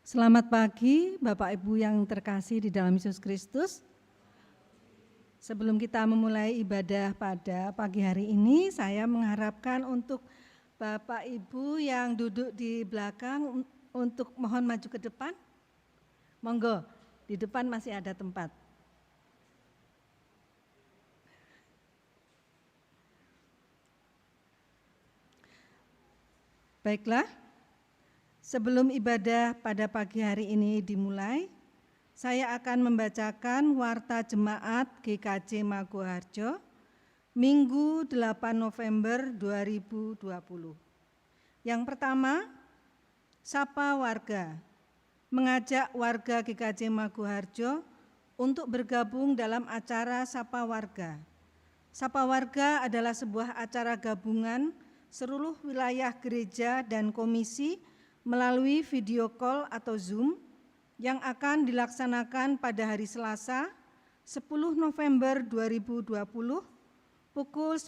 Selamat pagi Bapak Ibu yang terkasih di dalam Yesus Kristus. Sebelum kita memulai ibadah pada pagi hari ini, saya mengharapkan untuk Bapak Ibu yang duduk di belakang untuk mohon maju ke depan. Monggo, di depan masih ada tempat. Baiklah. Sebelum ibadah pada pagi hari ini dimulai, saya akan membacakan Warta Jemaat GKJ Maguharjo, Minggu 8 November 2020. Yang pertama, Sapa Warga, mengajak warga GKJ Maguharjo untuk bergabung dalam acara Sapa Warga. Sapa Warga adalah sebuah acara gabungan seluruh wilayah gereja dan komisi melalui video call atau Zoom yang akan dilaksanakan pada hari Selasa 10 November 2020 pukul 19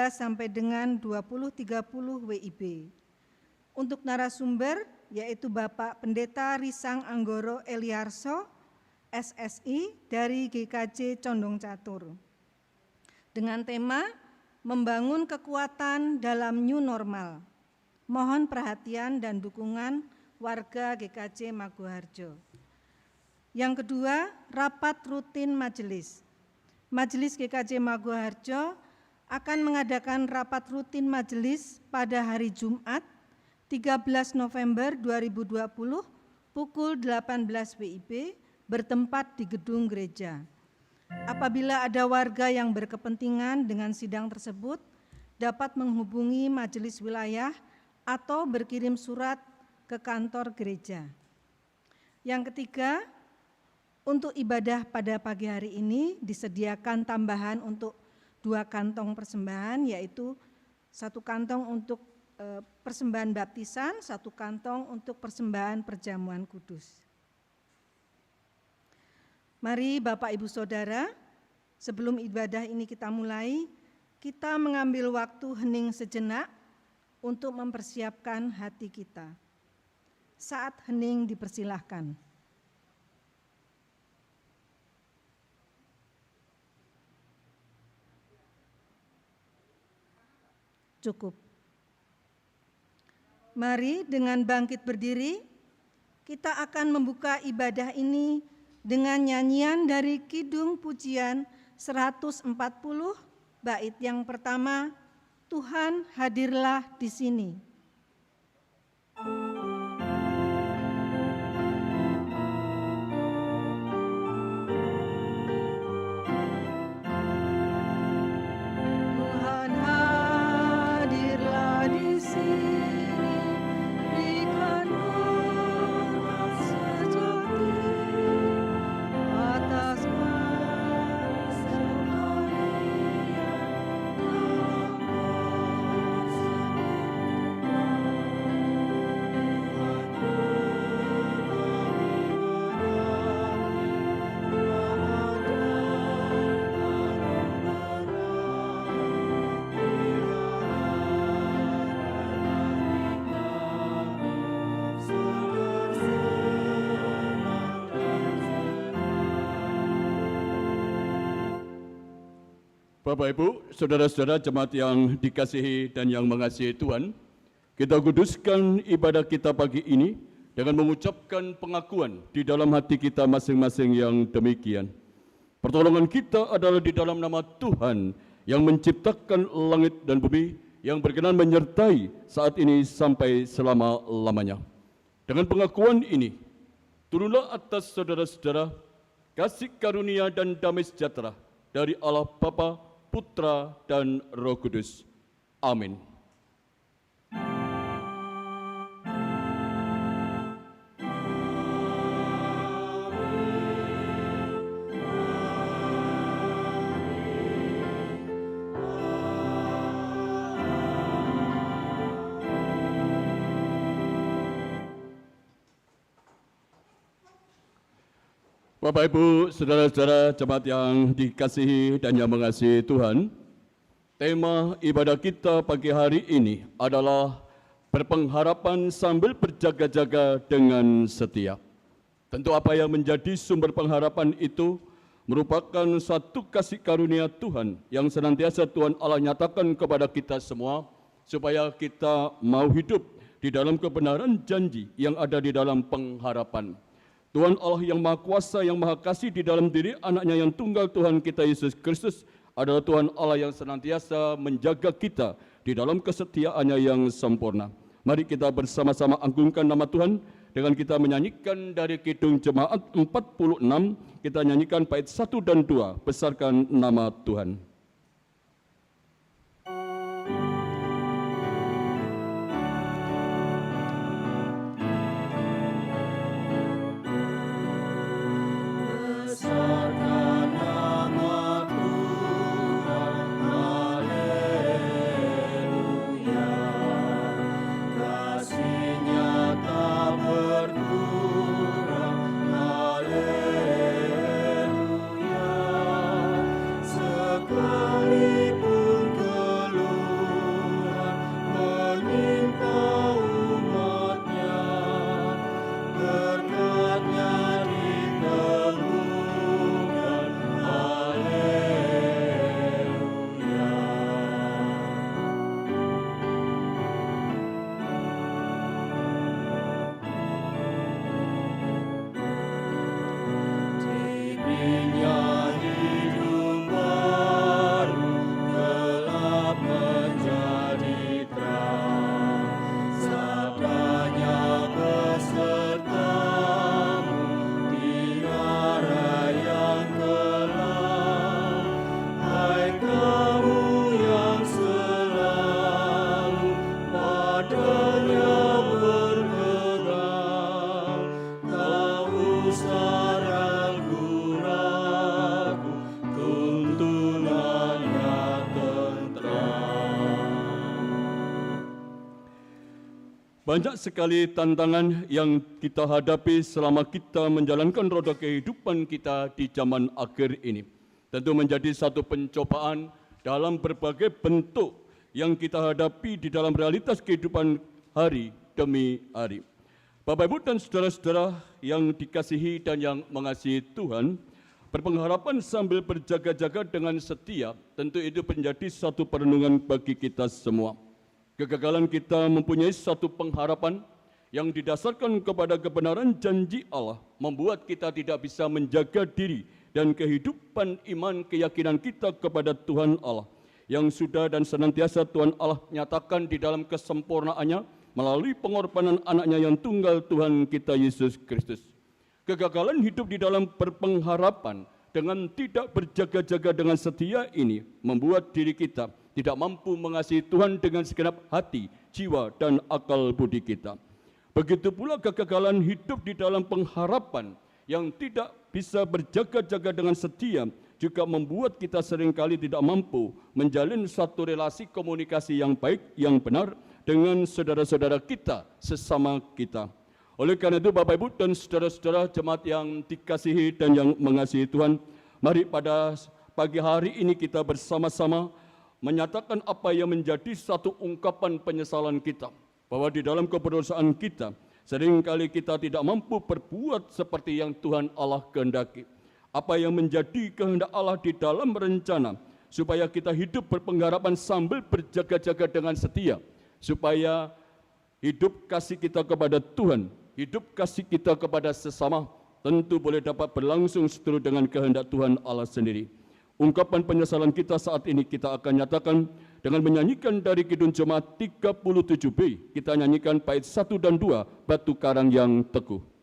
sampai dengan 20.30 WIB. Untuk narasumber yaitu Bapak Pendeta Risang Anggoro Eliarso, SSI dari GKJ Condong Catur. Dengan tema Membangun Kekuatan dalam New Normal. Mohon perhatian dan dukungan warga GKJ Maguharjo. Yang kedua, rapat rutin majelis. Majelis GKJ Maguharjo akan mengadakan rapat rutin majelis pada hari Jumat 13 November 2020 pukul 18 WIB bertempat di gedung gereja. Apabila ada warga yang berkepentingan dengan sidang tersebut, dapat menghubungi majelis wilayah atau berkirim surat ke kantor gereja. Yang ketiga, untuk ibadah pada pagi hari ini disediakan tambahan untuk 2 kantong persembahan, yaitu 1 kantong untuk persembahan baptisan, 1 kantong untuk persembahan perjamuan kudus. Mari Bapak Ibu Saudara, sebelum ibadah ini kita mulai, kita mengambil waktu hening sejenak untuk mempersiapkan hati kita. Saat hening dipersilahkan. Cukup. Mari dengan bangkit berdiri, kita akan membuka ibadah ini dengan nyanyian dari Kidung Pujian 140, bait yang pertama, Tuhan hadirlah di sini. Tuhan hadirlah di sini. Bapak Ibu, saudara-saudara jemaat yang dikasihi dan yang mengasihi Tuhan, kita kuduskan ibadah kita pagi ini dengan mengucapkan pengakuan di dalam hati kita masing-masing yang demikian. Pertolongan kita adalah di dalam nama Tuhan yang menciptakan langit dan bumi, yang berkenan menyertai saat ini sampai selama-lamanya. Dengan pengakuan ini, turunlah atas saudara-saudara kasih karunia dan damai sejahtera dari Allah Bapa, Putra, dan Roh Kudus. Amin. Bapak Ibu, saudara-saudara jemaat yang dikasihi dan yang mengasihi Tuhan, tema ibadah kita pagi hari ini adalah berpengharapan sambil berjaga-jaga dengan setia. Tentu apa yang menjadi sumber pengharapan itu merupakan satu kasih karunia Tuhan yang senantiasa Tuhan Allah nyatakan kepada kita semua, supaya kita mau hidup di dalam kebenaran janji yang ada di dalam pengharapan. Tuhan Allah yang Maha Kuasa, yang Maha Kasih di dalam diri anaknya yang tunggal Tuhan kita Yesus Kristus adalah Tuhan Allah yang senantiasa menjaga kita di dalam kesetiaannya yang sempurna. Mari kita bersama-sama agungkan nama Tuhan dengan kita menyanyikan dari Kidung Jemaat 46, kita nyanyikan bait 1 dan 2, besarkan nama Tuhan. Banyak sekali tantangan yang kita hadapi selama kita menjalankan roda kehidupan kita di zaman akhir ini. Tentu menjadi satu pencobaan dalam berbagai bentuk yang kita hadapi di dalam realitas kehidupan hari demi hari. Bapak, Ibu, dan saudara-saudara yang dikasihi dan yang mengasihi Tuhan, berpengharapan sambil berjaga-jaga dengan setia, tentu itu menjadi satu perenungan bagi kita semua. Kegagalan kita mempunyai satu pengharapan yang didasarkan kepada kebenaran janji Allah, membuat kita tidak bisa menjaga diri dan kehidupan iman keyakinan kita kepada Tuhan Allah, yang sudah dan senantiasa Tuhan Allah nyatakan di dalam kesempurnaannya melalui pengorbanan anaknya yang tunggal Tuhan kita Yesus Kristus. Kegagalan hidup di dalam berpengharapan dengan tidak berjaga-jaga dengan setia ini membuat diri kita tidak mampu mengasihi Tuhan dengan segenap hati, jiwa, dan akal budi kita. Begitu pula kegagalan hidup di dalam pengharapan yang tidak bisa berjaga-jaga dengan setia juga membuat kita seringkali tidak mampu menjalin satu relasi komunikasi yang baik, yang benar dengan saudara-saudara kita, sesama kita. Oleh karena itu, Bapak, Ibu, dan saudara-saudara jemaat yang dikasihi dan yang mengasihi Tuhan, mari pada pagi hari ini kita bersama-sama menyatakan apa yang menjadi satu ungkapan penyesalan kita, bahwa di dalam keberdosaan kita seringkali kita tidak mampu berbuat seperti yang Tuhan Allah kehendaki. Apa yang menjadi kehendak Allah di dalam rencana supaya kita hidup berpengharapan sambil berjaga-jaga dengan setia, supaya hidup kasih kita kepada Tuhan, hidup kasih kita kepada sesama tentu boleh dapat berlangsung seturut dengan kehendak Tuhan Allah sendiri. Ungkapan penyesalan kita saat ini kita akan nyatakan dengan menyanyikan dari Kidung Jemaat 37B. Kita nyanyikan bait 1 dan 2, Batu Karang yang Teguh.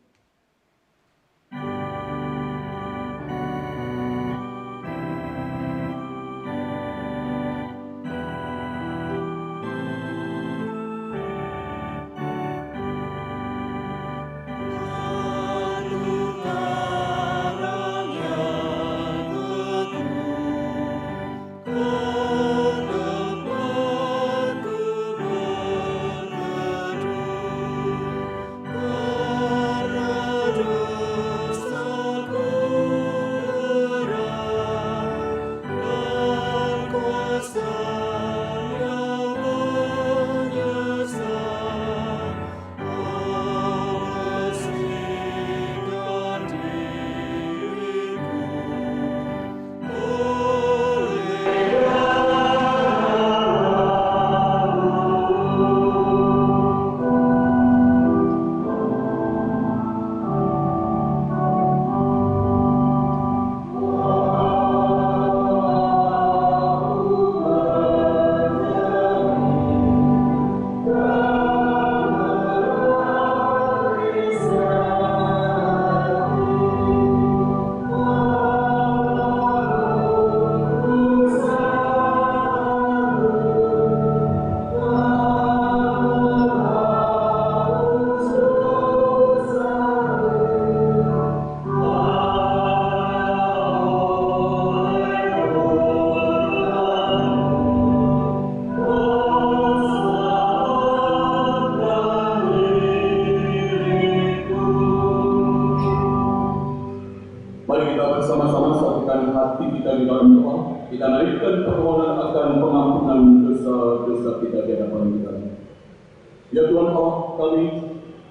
Ya Tuhan Allah kami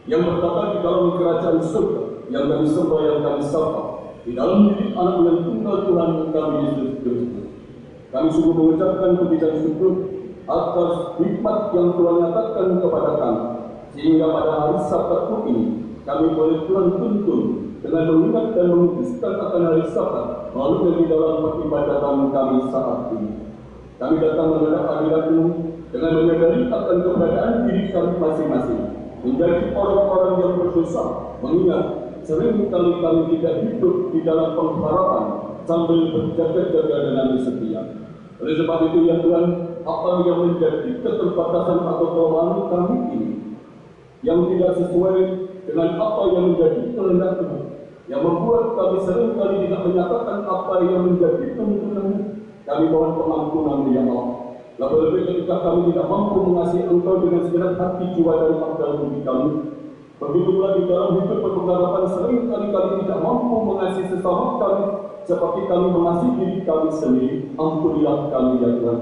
yang bertata di dalam kerajaan surga, yang kami sembah, yang kami sapa, di dalam diri anak yang tunggal Tuhan kami Yesus Kristus. Kami sungguh mengucapkan pujian syukur atas nikmat yang Tuhan nyatakan kepada kami, sehingga pada hari Sabat ini kami boleh Tuhan tuntun dengan mengingat dan mengkhususkan akan hari Sabat melalui di dalam peribadatan kami saat ini. Kami datang menghadap hadirat-Mu dengan menyadari akan keberadaan diri kami masing-masing, menjadi orang-orang yang berdosa, mengingat sering kali kami tidak hidup di dalam pengharapan sambil berjaga-jaga dengan setia. Oleh sebab itu ya Tuhan, apa yang menjadi keterbatasan atau kelemahan kami ini, yang tidak sesuai dengan apa yang menjadi kehendak-Mu, yang membuat kami sering kali tidak menyatakan apa yang menjadi tuntunan-Mu, kami mohon pengampunan ya Allah. Lebih-lebih ketika kami tidak mampu mengasihi Engkau dengan segenap hati, jiwa, dan akal budi kami, begitu pula di dalam hidup berpengharapan sering kali kami tidak mampu mengasihi sesama kami seperti kami mengasihi diri kami sendiri. Ampunilah kami ya Tuhan,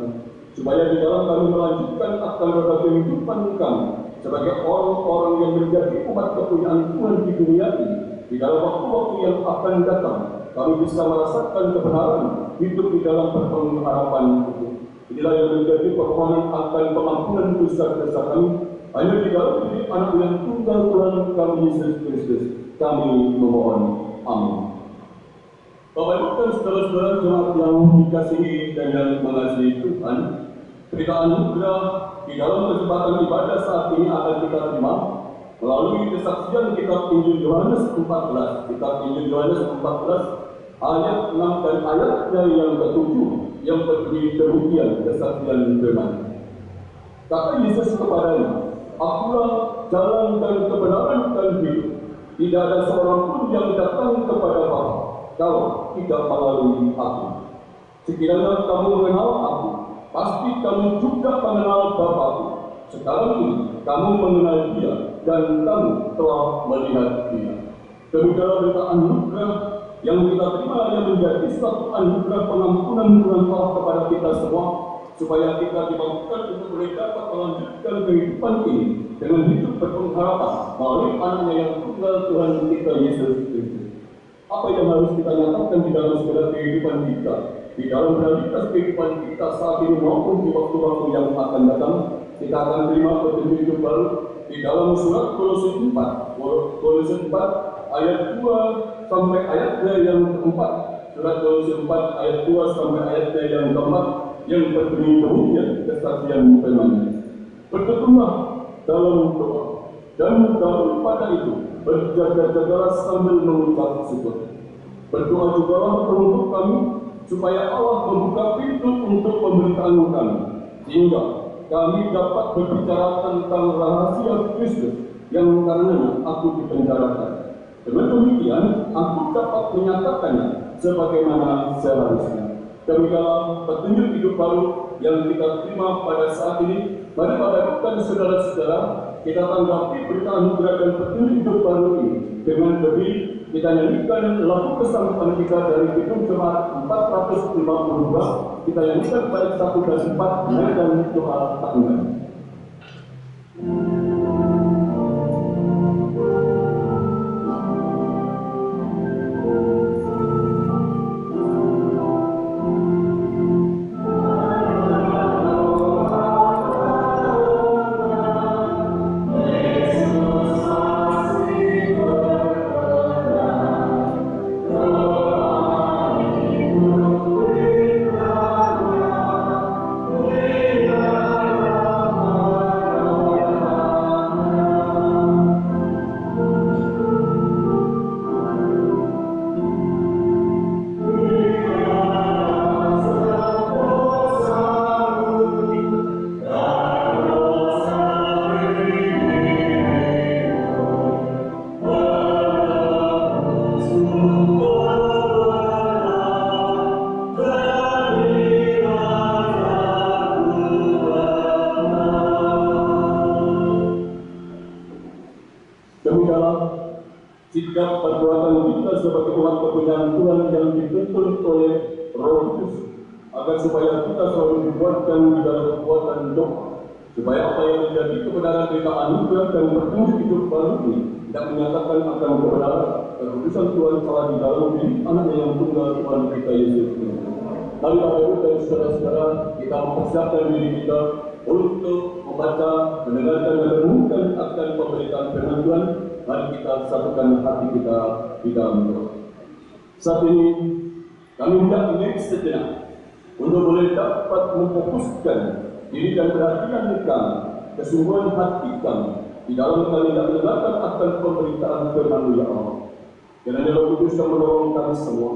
supaya di dalam kami melanjutkan akan roda kehidupan kami sebagai orang-orang yang menjadi umat kepunyaan Tuhan di dunia ini. Di dalam waktu-waktu yang akan datang, kami bisa merasakan kebenaran hidup di dalam berpengharapan itu. Inilah yang menjadi permohonan akan pengampunan dosa-dosa kami hanya di dalam diri anak yang tunggal Tuhan kami Yesus Kristus. Kami memohon. Amin. Bapak Ibu dan saudara-saudara jemaat yang dikasihi dan yang mengasihi Tuhan, berita anugerah di dalam kesempatan ibadah saat ini akan kita terima melalui kesaksian kitab Injil Yohanes 14. Kitab Injil Yohanes 14 ayat 6 dan ayatnya yang ke-7 yang berbunyi demikian kesaksian firman. Kata Yesus kepadanya, Akulah jalan dan kebenaran dan hidup. Tidak ada seorang pun yang datang kepada Bapa kalau tidak melalui Aku. Sekiranya kamu mengenal Aku, pasti kamu juga mengenal Bapa-Ku. Sekarang ini kamu mengenal Dia dan kamu telah melihat Dia. Demikianlah berita anugerah yang kita terima yang menjadi suatu anugerah pengampunan Tuhan Allah kepada kita semua, supaya kita dimampukan untuk boleh dapat melanjutkan kehidupan ini dengan hidup berpengharapan melalui anaknya yang tunggal Tuhan kita Yesus Kristus. Apa yang harus kita nyatakan di dalam segala kehidupan kita, di dalam realitas kehidupan kita saat ini maupun di waktu-waktu yang akan datang? Kita akan terima petunjuk hidup baru di dalam surat Kolose 4, Kolose 4 ayat 2 sampai ayatnya yang keempat. Surat Kolose 4 ayat 2 sampai ayatnya yang keempat yang berbunyi demikian kesaksian firman. Bertekunlah dalam doa, dan daripada itu berjaga-jagalah sambil mengucap syukur. Berdoa jugalah untuk kami supaya Allah membuka pintu untuk pemberitaan kami, sehingga kami dapat berbicara tentang rahasia Kristus yang karenanya aku dipenjarakan. Dengan demikian, aku dapat menyatakannya sebagaimana seharusnya. Demikianlah petunjuk hidup baru yang kita terima pada saat ini. Mari Bapak Ibu dan saudara-saudara, kita tanggapi berita anugerah dan petunjuk hidup baru ini dengan berdiri. Kita nyanyikan lagu kesanggupan kita dari Kidung Jemaat 452. Kita nyanyikan bait 1 dan 4 dan doa tanggungan. sikap perbuatan kita sebagai umat kepunyaan Tuhan yang dituntun oleh Roh Kudus, agar supaya kita selalu dikuatkan di dalam kekuatan doa, supaya apa yang menjadi kebenaran berita anugerah dan petunjuk hidup baru ini tidak menyatakan akan kebenaran kekudusan Tuhan telah di dalam diri anaknya yang tunggal Tuhan kita Yesus Kristus. Lalu Bapak Ibu dan saudara-saudara, kita mempersiapkan diri kita untuk membaca, mendengarkan dan merenungkan akan pemberitaan firman Tuhan. Mari kita satukan hati kita di dalam doa. Saat ini kami hendak ingin sejenak untuk boleh dapat memfokuskan diri dan perhatian kami, kesungguhan hati kami di dalam kami hendak mendengarkan akan pemberitaan firman ya Allah. Kiranya Roh Kudus yang menolong kami semua,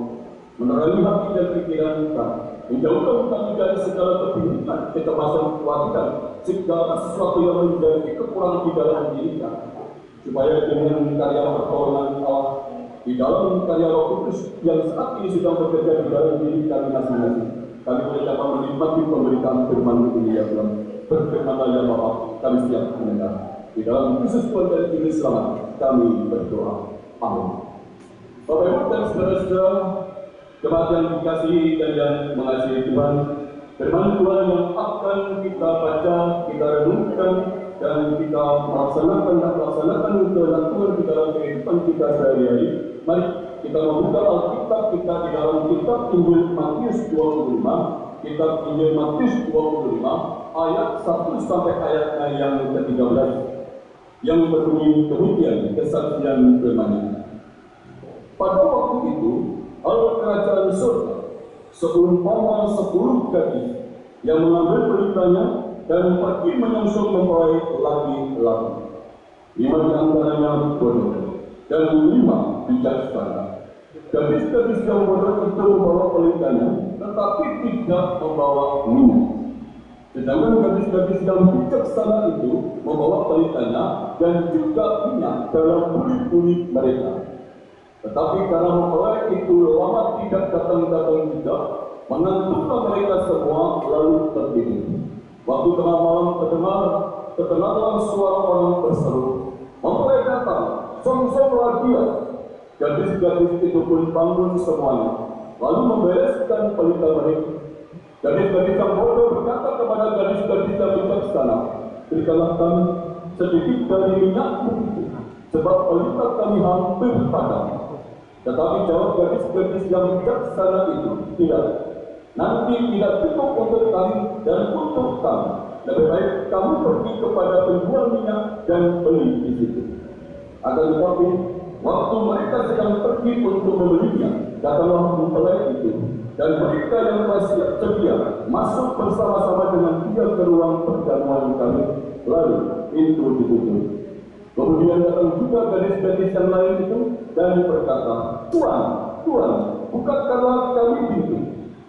menerangi hati dan pikiran kami, menjauhkan kami dari segala kebingungan, kecemasan, kekhawatiran, segala sesuatu yang menjadi kekurangan di dalam diri kami, supaya dengan karya pertolongan Allah di dalam karya Roh Kudus yang saat ini sedang bekerja di dalam diri kami masing-masing, kami boleh dapat menikmati pemberitaan firman ini ya Tuhan. Berfirmanlah ya Bapa, kami siap mendengar. Di dalam Kristus Tuhan dan Juru Selamat kami berdoa. Amin. Bapak Ibu dan saudara-saudara, jemaat yang dikasihi dan yang mengasihi Tuhan, firman Tuhan yang akan kita baca, kita renungkan, dan kita melaksanakan kehendak Tuhan di dalam kehidupan kita sehari-hari. Mari kita membuka Alkitab kita di dalam kitab Injil Matius 25, kitab Injil Matius 25 ayat 1 sampai ayatnya yang ke-13 yang berbunyi demikian kesaksian firman-Nya. Pada waktu itu, Allah kerajaan surga seumpama 10 gadis yang mengambil beritanya dan pergi menyongsong mempelai laki-laki. 5 di antaranya bodoh dan 5 bijaksana. Gadis-gadis yang bodoh itu membawa pelitanya, tetapi tidak membawa minyak. Sedangkan gadis-gadis yang bijaksana itu membawa pelitanya dan juga minyak dalam kulit-kulit mereka. Tetapi karena mempelai itu lama tidak datang-datang juga, mengantuklah mereka semua lalu tertidur. Waktu tengah malam terdengarlah suara orang berseru, "Mempelai datang, songsonglah dia." Gadis-gadis itu pun bangun semuanya, lalu membereskan pelita mereka. Gadis-gadis yang bodoh berkata kepada gadis-gadis yang bijaksana, "Berikanlah kami sedikit dari minyakmu itu, sebab pelita kami hampir padam." Tetapi jawab gadis-gadis yang bijaksana itu, "Tidak, nanti tidak cukup untuk kami dan untuk kami. Lebih baik kamu pergi kepada penjual minyak dan beli di situ." Akan tetapi, waktu mereka sedang pergi untuk membelinya, datanglah mempelai itu, dan mereka yang masih sedia masuk bersama-sama dengan dia ke ruang perjamuan kami, lalu pintu ditutup. Kemudian datang juga gadis-gadis yang lain itu dan berkata, "Tuan, Tuan, bukakanlah kami pintu."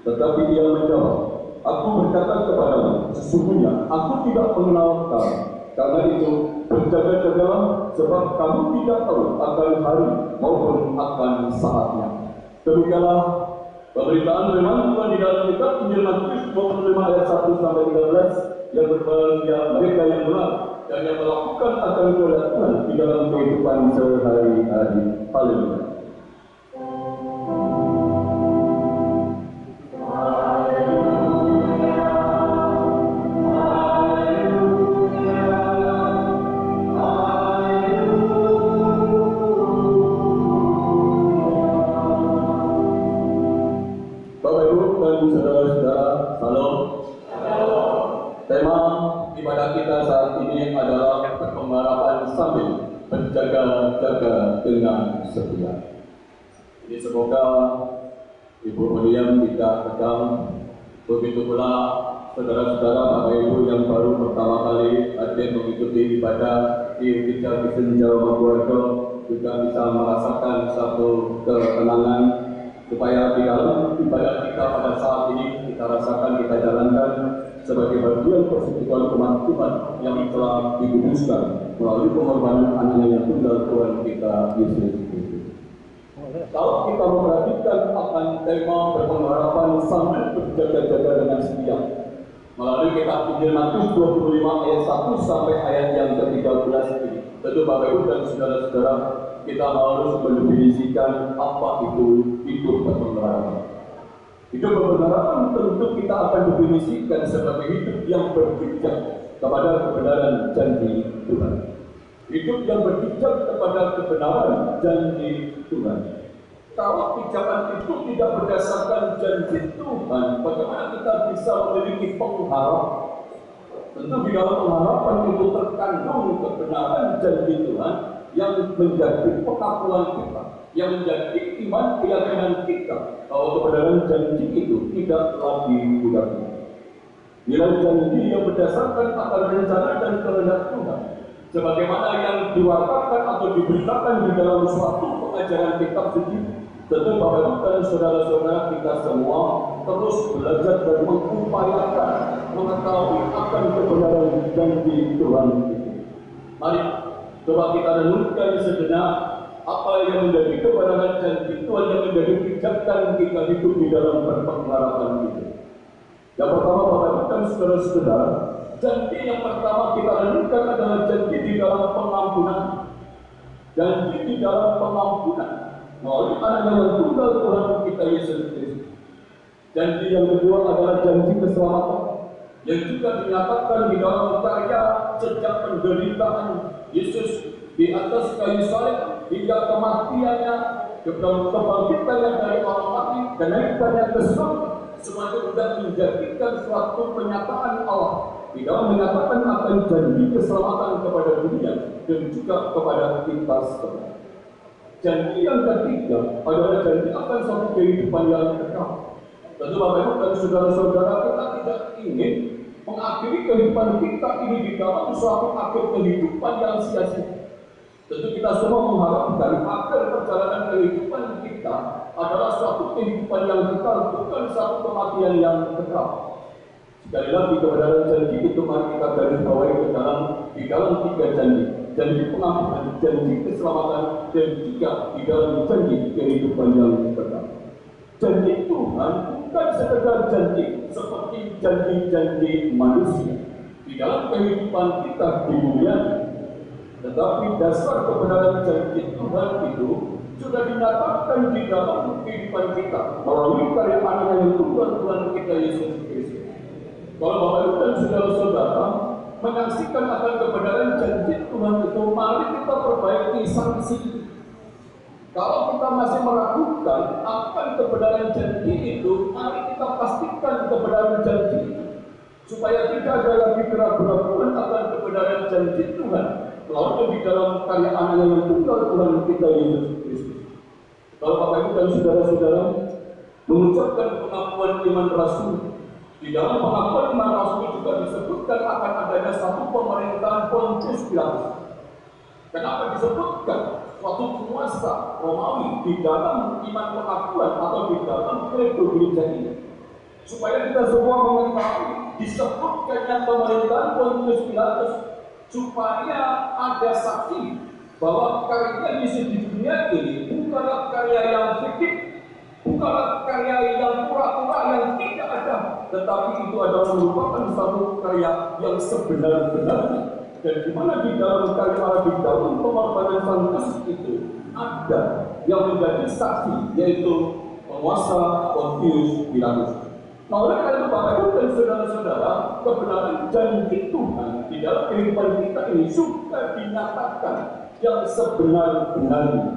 Tetapi dia menjawab, "Aku berkata kepadamu, sesungguhnya aku tidak mengenal kamu. Karena itu berjaga-jagalah, sebab kamu tidak tahu akan hari maupun akan saatnya." Demikianlah pemberitaan firman Tuhan di dalam kitab Injil Matius 25 ayat 1 sampai 13 yang berbahagia mereka yang benar dan yang melakukan akan kehendak Tuhan di dalam kehidupan sehari-hari. Haleluya. Bapak Ibu dan saudara-saudara, salam. Tema ibadah kita saat ini adalah pengharapan sambil berjaga-jaga dengan setia. Jadi semoga Ibu Miriam tidak tegang, begitu pula saudara-saudara Bapak Ibu yang baru pertama kali hadir mengikuti ibadah di Gereja Kristen Jawa Keluarga juga bisa merasakan satu ketenangan, supaya di dalam ibadah kita pada saat ini kita rasakan, kita jalankan sebagai bagian persekutuan umat Tuhan yang telah dikuduskan melalui pengorbanan anaknya yang tunggal Tuhan kita Yesus Kristus. Kalau kita memperhatikan akan tema berpengharapan sambil berjaga-jaga dengan setia melalui kitab Injil Matius 25 ayat 1 sampai ayat yang ke-13 ini, tentu Bapak Ibu dan saudara-saudara, kita harus mendefinisikan apa itu hidup berpengharapan. Hidup berpengharapan tentu kita akan definisikan sebagai hidup yang berjejak kepada kebenaran janji Tuhan. Hidup yang berpijak kepada kebenaran janji Tuhan. Kalau pijakan itu tidak berdasarkan janji Tuhan, bagaimana kita bisa memiliki pengharap? Tentu di dalam pengharapan itu terkandung kebenaran janji Tuhan yang menjadi pengakuan kita, yang menjadi iman keyakinan kita bahwa kebenaran janji itu tidak lagi diragukan. Nilai janji yang berdasarkan akan rencana dan kehendak Tuhan, sebagaimana yang diwartakan atau diberitakan di dalam suatu pengajaran kitab suci. Tentu Bapak Ibu dan saudara-saudara kita semua terus belajar dan mengupayakan mengetahui akan kebenaran janji Tuhan itu. Mari coba kita renungkan sejenak apa yang menjadi kebenaran janji Tuhan yang menjadi pijakan kita hidup di dalam berpengharapan itu. Yang pertama Bapak Ibu dan saudara-saudara, janji yang pertama kita renungkan adalah janji di dalam pengampunan. Janji di dalam pengampunan melalui anaknya yang tunggal Tuhan kita Yesus Kristus. Janji yang kedua adalah janji keselamatan yang juga dinyatakan di dalam karya sejak penderitaan Yesus di atas kayu salib hingga kematiannya, kebangkitannya dari orang mati dan naikkannya ke surga. Semua itu sudah menjadikan suatu penyataan Allah di dalam menyatakan akan janji keselamatan kepada dunia dan juga kepada kita semua. Janji yang ketiga adalah janji akan suatu kehidupan yang kekal. Tentu Bapak Ibu dan saudara-saudara, kita tidak ingin mengakhiri kehidupan kita ini di dalam suatu akhir kehidupan yang sia-sia. Tentu kita semua mengharapkan akhir perjalanan kehidupan kita adalah suatu kehidupan yang kekal, bukan suatu kematian yang kekal. Sekali lagi kebenaran janji itu mari kita garis bawahi di dalam tiga janji. Janji pengampunan, janji keselamatan, dan juga di dalam janji kehidupan yang kekal. Janji Tuhan bukan sekedar janji seperti janji-janji manusia di dalam kehidupan kita di dunia, tetapi dasar kebenaran janji Tuhan itu sudah dinyatakan di dalam kehidupan kita melalui karya Anaknya yang tunggal Tuhan kita Yesus Kristus. Kalau Bapak Ibu dan saudara-saudara menyaksikan akan kebenaran janji Tuhan itu, mari kita perbaiki sanksi. Kalau kita masih meragukan akan kebenaran janji itu, mari kita pastikan kebenaran janji itu, supaya tidak ada lagi keraguan akan kebenaran janji Tuhan melalui di dalam karya Anaknya yang tunggal Tuhan kita Yesus Kristus. Kalau Bapak Ibu dan saudara-saudara mengucapkan pengakuan iman rasul, di dalam pengakuan iman rasul juga disebutkan akan adanya satu pemerintahan Pontius Pilatus. Kenapa disebutkan suatu penguasa Romawi di dalam iman pengakuan atau di dalam kredo gereja ini? Supaya kita semua mengetahui disebutkannya pemerintahan Pontius Pilatus, supaya ada saksi bahwa karya Yesus di dunia ini bukanlah karya yang fiktif, bukanlah karya yang pura-pura yang tidak ada, tetapi itu adalah merupakan satu karya yang sebenar-benarnya. Dan di mana di dalam karya Allah, di dalam pengorbanan Sang Kristus itu ada yang menjadi saksi, yaitu penguasa Pontius Pilatus. Nah, oleh karena itu Bapak Ibu dan saudara-saudara, kebenaran janji Tuhan di dalam kehidupan kita ini sudah dinyatakan yang sebenar-benarnya,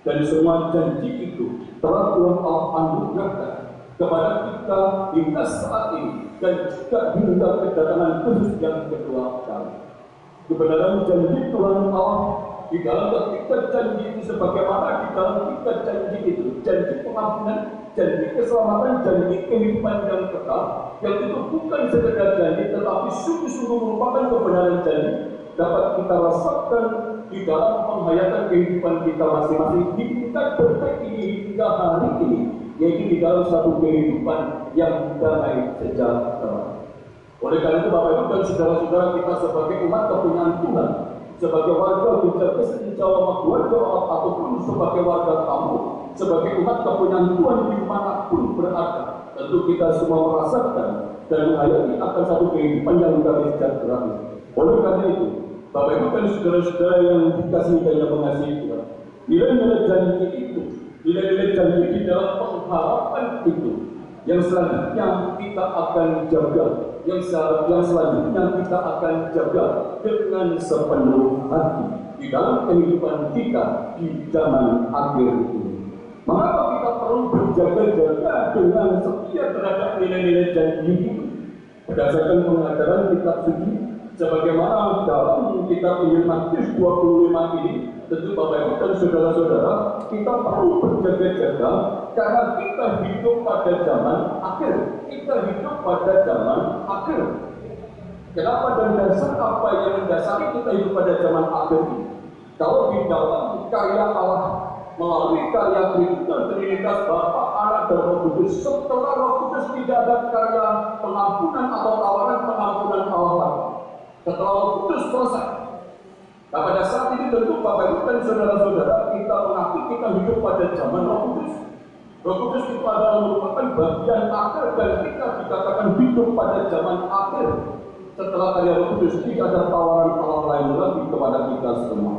dan semua janji itu telah Tuhan Allah anugerahkan kepada kita hingga saat ini dan juga hingga kedatangan Kristus yang kedua kali. Kebenaran janji Tuhan Allah di dalam ketiga janji itu, sebagaimana di dalam tiga janji itu, janji pengampunan, janji keselamatan, janji kehidupan yang kekal, yang itu bukan sekedar janji tetapi sungguh-sungguh merupakan kebenaran janji dapat kita rasakan di dalam penghayatan kehidupan kita masing-masing hingga detik ini, hingga hari ini, yaitu di dalam satu kehidupan yang damai sejahtera. Oleh karena itu Bapak Ibu dan saudara-saudara, kita sebagai umat kepunyaan Tuhan, sebagai warga gereja Kristen Jawa Madura ataupun sebagai warga tamu, sebagai umat kepunyaan Tuhan dimanapun berada, tentu kita semua merasakan dan menghayati akan satu kehidupan yang damai sejahtera. Oleh karena itu, Bapak Ibu dan saudara-saudara yang dikasihi dan yang mengasihi Tuhan, nilai-nilai janji itu, nilai-nilai janji di dalam pengharapan itu, yang selanjutnya kita akan jaga yang selanjutnya kita akan jaga dengan sepenuh hati di dalam kehidupan kita di zaman akhir ini. Mengapa kita perlu berjaga-jaga dengan setia terhadap nilai-nilai janji ini? Berdasarkan pengajaran kitab suci, sebagaimana dalam kitab Injil Matius 25 ini, tentu Bapak Ibu dan saudara-saudara, kita perlu berjaga-jaga karena kita hidup pada zaman akhir. Kita hidup pada zaman akhir. Kenapa dan dasar apa yang mendasari kita hidup pada zaman akhir ini? Kalau di dalam karya Allah melalui karya Trinitas Bapa, Anak dan Roh Kudus, setelah Roh Kudus tidak ada karya pengampunan atau tawaran pengampunan Allah. Setelah Roh Kudus selesai. Nah, pada saat ini tentu Bapak Ibu dan saudara-saudara, kita mengaku kita hidup pada zaman Roh Kudus. Roh Kudus itu adalah merupakan bagian akhir dan kita dikatakan hidup pada zaman akhir. Setelah karya Roh Kudus tidak ada tawaran Allah lain lagi kepada kita semua.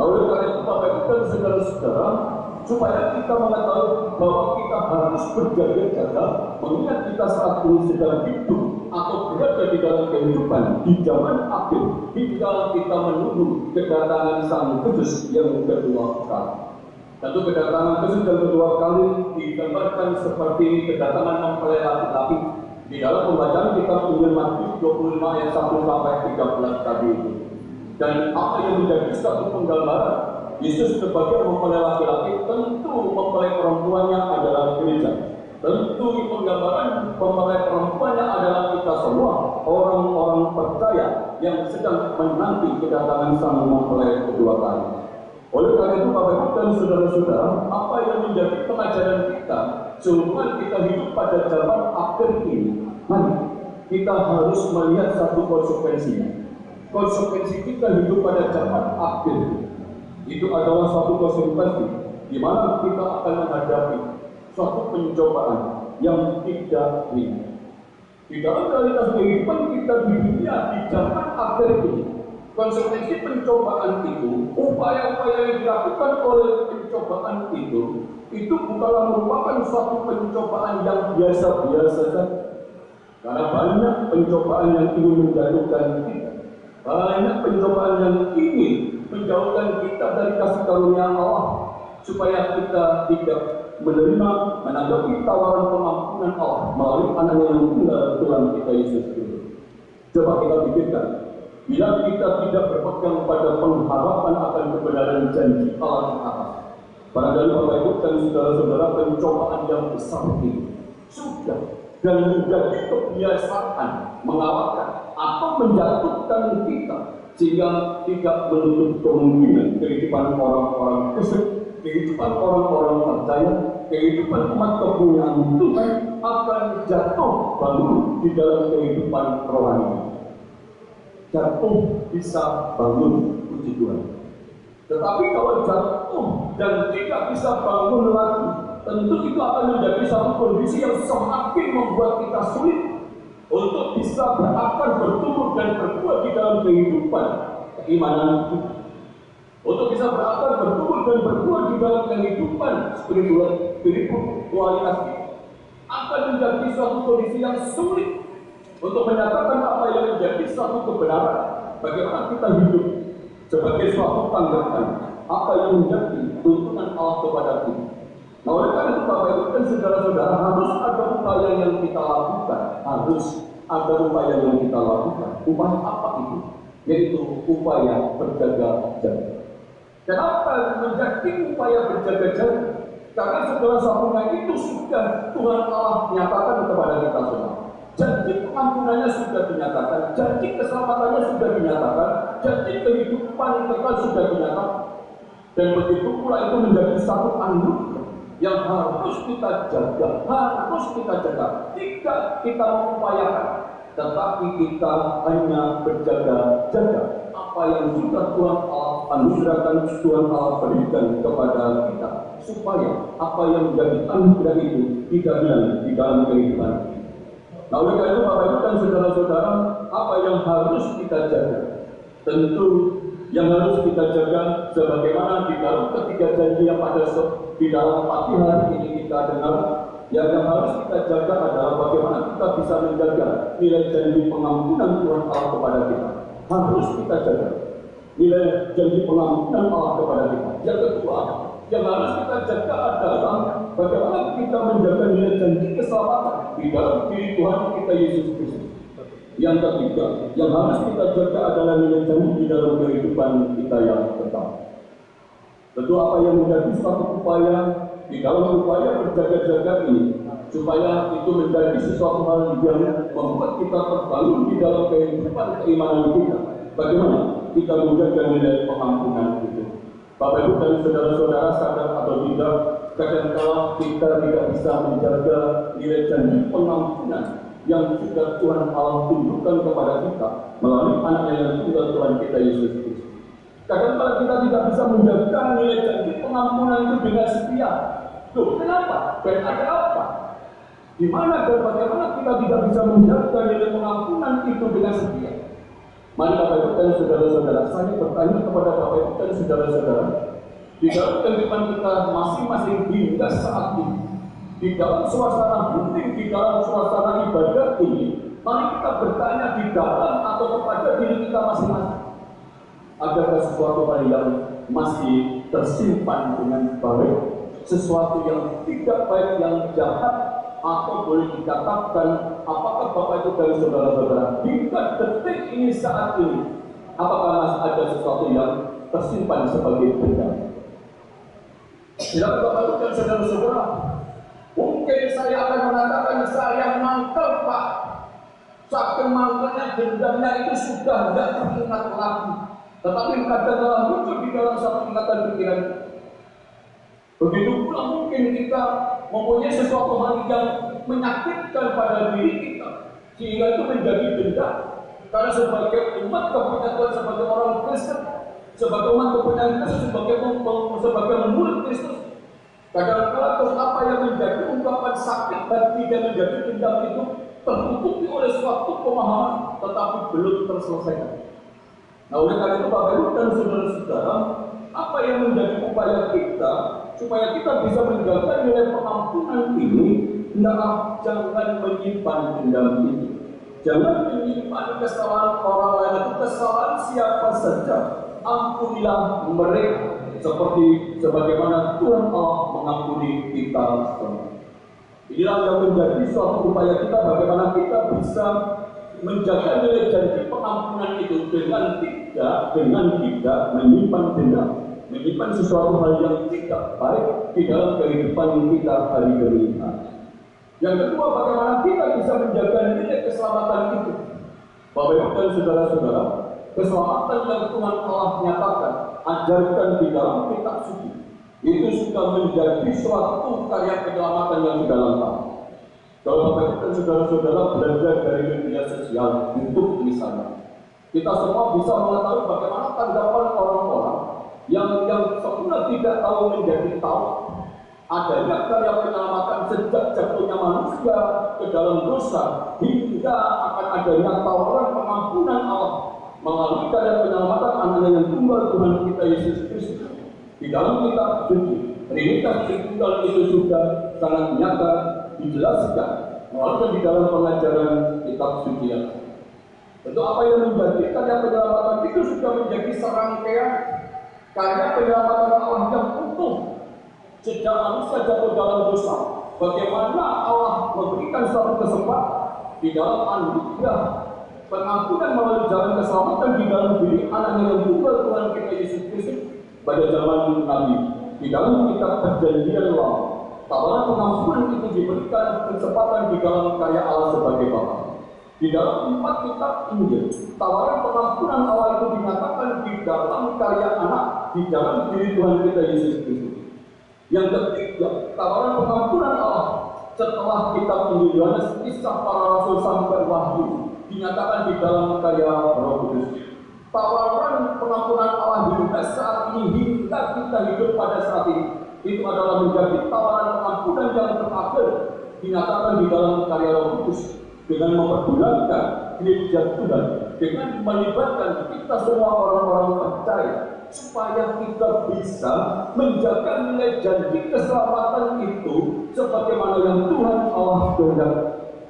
Lalu karena itu Bapak Ibu dan saudara-saudara, supaya kita mengetahui bahwa kita harus berjaga-jaga, mengingat kita saat ini sedang hidup atau berada di dalam kehidupan di zaman akhir, hingga kita menunggu kedatangan Sang Kudus yang kedua kali. Tentu kedatangan Kudus yang kedua kali digambarkan seperti kedatangan mempelai laki-laki di dalam pembacaan kitab Injil Matius 25 ayat 1 sampai 13 tadi itu. Dan apa yang menjadi satu penggambaran Yesus sebagai mempelai laki-laki, tentu mempelai perempuannya adalah gereja. Tentu penggambaran mempelai perempuannya adalah kita semua, orang-orang percaya yang sedang menanti kedatangan Sang mempelai kedua kali. Oleh karena itu Bapak Ibu dan saudara-saudara, apa yang menjadi pengajaran kita sehubungan kita hidup pada zaman akhir ini, mari kita harus melihat satu konsekuensinya. Konsekuensi kita hidup pada zaman akhir itu adalah suatu konsekuensi di mana kita akan menghadapi suatu pencobaan yang tidak ringan. Di dalam realitas kehidupan kita di dunia di zaman akhir ini, konsekuensi pencobaan itu, upaya-upaya yang dilakukan oleh pencobaan itu bukanlah merupakan suatu pencobaan yang biasa-biasa saja. Karena banyak pencobaan yang ingin menjatuhkan kita. Banyak pencobaan yang ingin menjauhkan kita dari kasih karunia Allah, supaya kita tidak menerima, menanggapi tawaran pengampunan Allah melalui anaknya yang tunggal Tuhan kita Yesus Kristus. Coba kita pikirkan, bila kita tidak berpegang pada pengharapan akan kebenaran janji Allah di atas, barangkali Bapak Ibu dan saudara-saudara, pencobaan yang besar itu sudah dan menjadi kebiasaan mengalahkan atau menjatuhkan kita, sehingga tidak menutup kemungkinan kehidupan orang-orang Kristen, kehidupan orang-orang percaya, kehidupan umat kepunyaan Tuhan akan jatuh bangun di dalam kehidupan rohani. Jatuh bisa bangun, puji Tuhan. Tetapi kalau jatuh dan tidak bisa bangun lagi, tentu itu akan menjadi satu kondisi yang semakin membuat kita sulit untuk bisa berakar, bertumbuh dan berbuat di dalam kehidupan keimanan kita. Untuk bisa berakar, bertumbuh dan berbuat di dalam kehidupan spiritualitas kita, akan menjadi suatu kondisi yang sulit untuk menyatakan apa yang menjadi suatu kebenaran. Bagaimana kita hidup sebagai suatu tanggapan apa yang menjadi tuntunan Allah kepada kita. Nah, oleh karena itu Bapak Ibu dan saudara-saudara, harus ada upaya yang kita lakukan. Harus ada upaya yang kita lakukan. Upaya apa itu? Yaitu upaya berjaga-jaga. Kenapa menjadi upaya berjaga-jaga? Karena segala sesuatunya itu sudah Tuhan Allah nyatakan kepada kita semua. Janji pengampunannya sudah dinyatakan, janji keselamatannya sudah dinyatakan, janji kehidupan kekal sudah dinyatakan. Dan begitu pula itu menjadi satu anugerah yang harus kita jaga, harus kita jaga. Tidak kita mengupayakan, tetapi kita hanya berjaga-jaga apa yang sudah Tuhan Allah anugerahkan, Tuhan Allah berikan kepada kita, supaya apa yang menjadi anugerah itu tidak hilang di dalam kehidupan kita. Nah, oleh karena itu Bapak Ibu dan saudara-saudara, apa yang harus kita jaga? Tentu yang harus kita jaga sebagaimana di dalam ketiga janji yang pada di dalam pagi hari ini kita dengar, Yang harus kita jaga adalah bagaimana kita bisa menjaga nilai janji pengampunan Tuhan Allah kepada kita. Harus kita jaga nilai janji pengampunan Allah kepada kita. Yang kedua, yang harus kita jaga adalah bagaimana kita menjaga nilai janji keselamatan di dalam diri Tuhan kita Yesus Kristus. Yang ketiga, yang harus kita jaga adalah nilai janji di dalam kehidupan kita yang tetap. Tentu apa yang menjadi suatu upaya di dalam upaya berjaga-jaga ini, supaya itu menjadi sesuatu hal yang membuat kita terbangun di dalam kehidupan keimanan kita. Bagaimana kita menjaga nilai pengampunan itu? Bapak Ibu dan saudara-saudara, sadar atau tidak, kadang-kala kita tidak bisa menjaga nilai janji pengampunan yang sudah Tuhan Allah tunjukkan kepada kita melalui anaknya yang tunggal Tuhan kita Yesus Kristus. Kadang-kala kita tidak bisa menjaga nilai janji pengampunan itu dengan setia. Loh, kenapa? Dan ada apa? Di mana dan bagaimana kita tidak bisa menjaga nilai pengampunan itu dengan setia? Mari Bapak Ibu dan saudara-saudara, saya bertanya kepada Bapak Ibu dan saudara-saudara, di dalam kehidupan kita masing-masing hingga saat ini, di dalam suasana hening, di dalam suasana ibadah ini, mari kita bertanya di dalam atau kepada diri kita masing-masing. Adakah sesuatu hal yang masih tersimpan dengan baik, sesuatu yang tidak baik, yang jahat, atau boleh dikatakan, apakah Bapak Ibu dan saudara-saudara, hingga detik ini saat ini, apakah masih ada sesuatu yang tersimpan sebagai dendam? Tidak, Bapak Ibu dan saudara-saudara, mungkin saya akan mengatakan saya mangkel, Pak. Saking mangkelnya dendamnya itu sudah tidak teringat lagi. Tetapi kadang-kadang muncul di dalam satu ingatan pikiran. Begitu pula mungkin kita mempunyai sesuatu hal yang menyakitkan pada diri kita, sehingga itu menjadi dendam. Karena sebagai umat kepunyaan Tuhan, sebagai orang Kristen, sebagai umat kepunyaan Kristus, sebagai murid Kristus, kadang-kadang terus apa yang menjadi ungkapan sakit hati dan menjadi dendam itu tertutupi oleh suatu pemahaman, tetapi belum terselesaikan. Nah, oleh karena itu Bapak Ibu dan saudara-saudara, apa yang menjadi upaya kita supaya kita bisa menjaga nilai pengampunan ini? Jangan menyimpan dendam ini, jangan menyimpan kesalahan orang lain atau kesalahan siapa saja. Ampunilah mereka sebagaimana Tuhan Allah mengampuni kita semua. Inilah yang menjadi suatu upaya kita, bagaimana kita bisa menjaga nilai janji pengampunan itu dengan tidak menyimpan dendam, menyimpan sesuatu hal yang tidak baik di dalam kehidupan kita hari demi hari. Yang kedua, bagaimana kita bisa menjaga nilai keselamatan itu? Bapak Ibu dan saudara-saudara, keselamatan yang Tuhan Allah nyatakan, ajarkan di dalam kitab suci, itu sudah menjadi suatu karya penyelamatan yang sudah lengkap. Kalau Bapak Ibu dan saudara-saudara belajar dari media sosial, YouTube misalnya, kita semua bisa mengetahui bagaimana tanggapan orang-orang yang semula tidak tahu menjadi tahu adanya karya penyelamatan sejak jatuhnya manusia ke dalam dosa, hingga akan adanya tawaran pengampunan Allah melalui karya penyelamatan anaknya yang tunggal Tuhan kita Yesus Kristus. Di dalam kitab suci, Trinitas Tritunggal itu sudah sangat nyata dijelaskan melalui di dalam pengajaran kitab suci yang. Tentu apa yang menjadi karya penyelamatan itu sudah menjadi serangkaian karya penyelamatan Allah yang utuh. Sejak manusia jatuh dalam dosa, bagaimana Allah memberikan suatu kesempatan di dalam anugerah pengampunan melalui jalan keselamatan di dalam diri anaknya yang tunggal Tuhan kita Yesus Kristus pada zaman Nabi. Di dalam kitab Perjanjian Lama, tawaran pengampunan itu diberikan kesempatan di dalam karya Allah sebagai Bapa. Di dalam 4 kitab Injil, tawaran pengampunan Allah itu dinyatakan di dalam karya anak, di dalam diri Tuhan kita Yesus Kristus. Yang ketiga, tawaran pengampunan Allah setelah kitab Injil Yohanes, Kisah Para Rasul sampai Wahyu, dinyatakan di dalam karya Roh Kudus. Tawaran pengampunan Allah hingga saat ini, hingga kita hidup pada saat ini, itu adalah menjadi tawaran pengampunan yang terakhir dinyatakan di dalam karya Roh Kudus, dengan memperbulankan gereja Tuhan, dengan melibatkan kita semua orang-orang percaya, supaya kita bisa bisa menjaga nilai janji keselamatan itu sebagaimana yang Tuhan Allah kehendaki.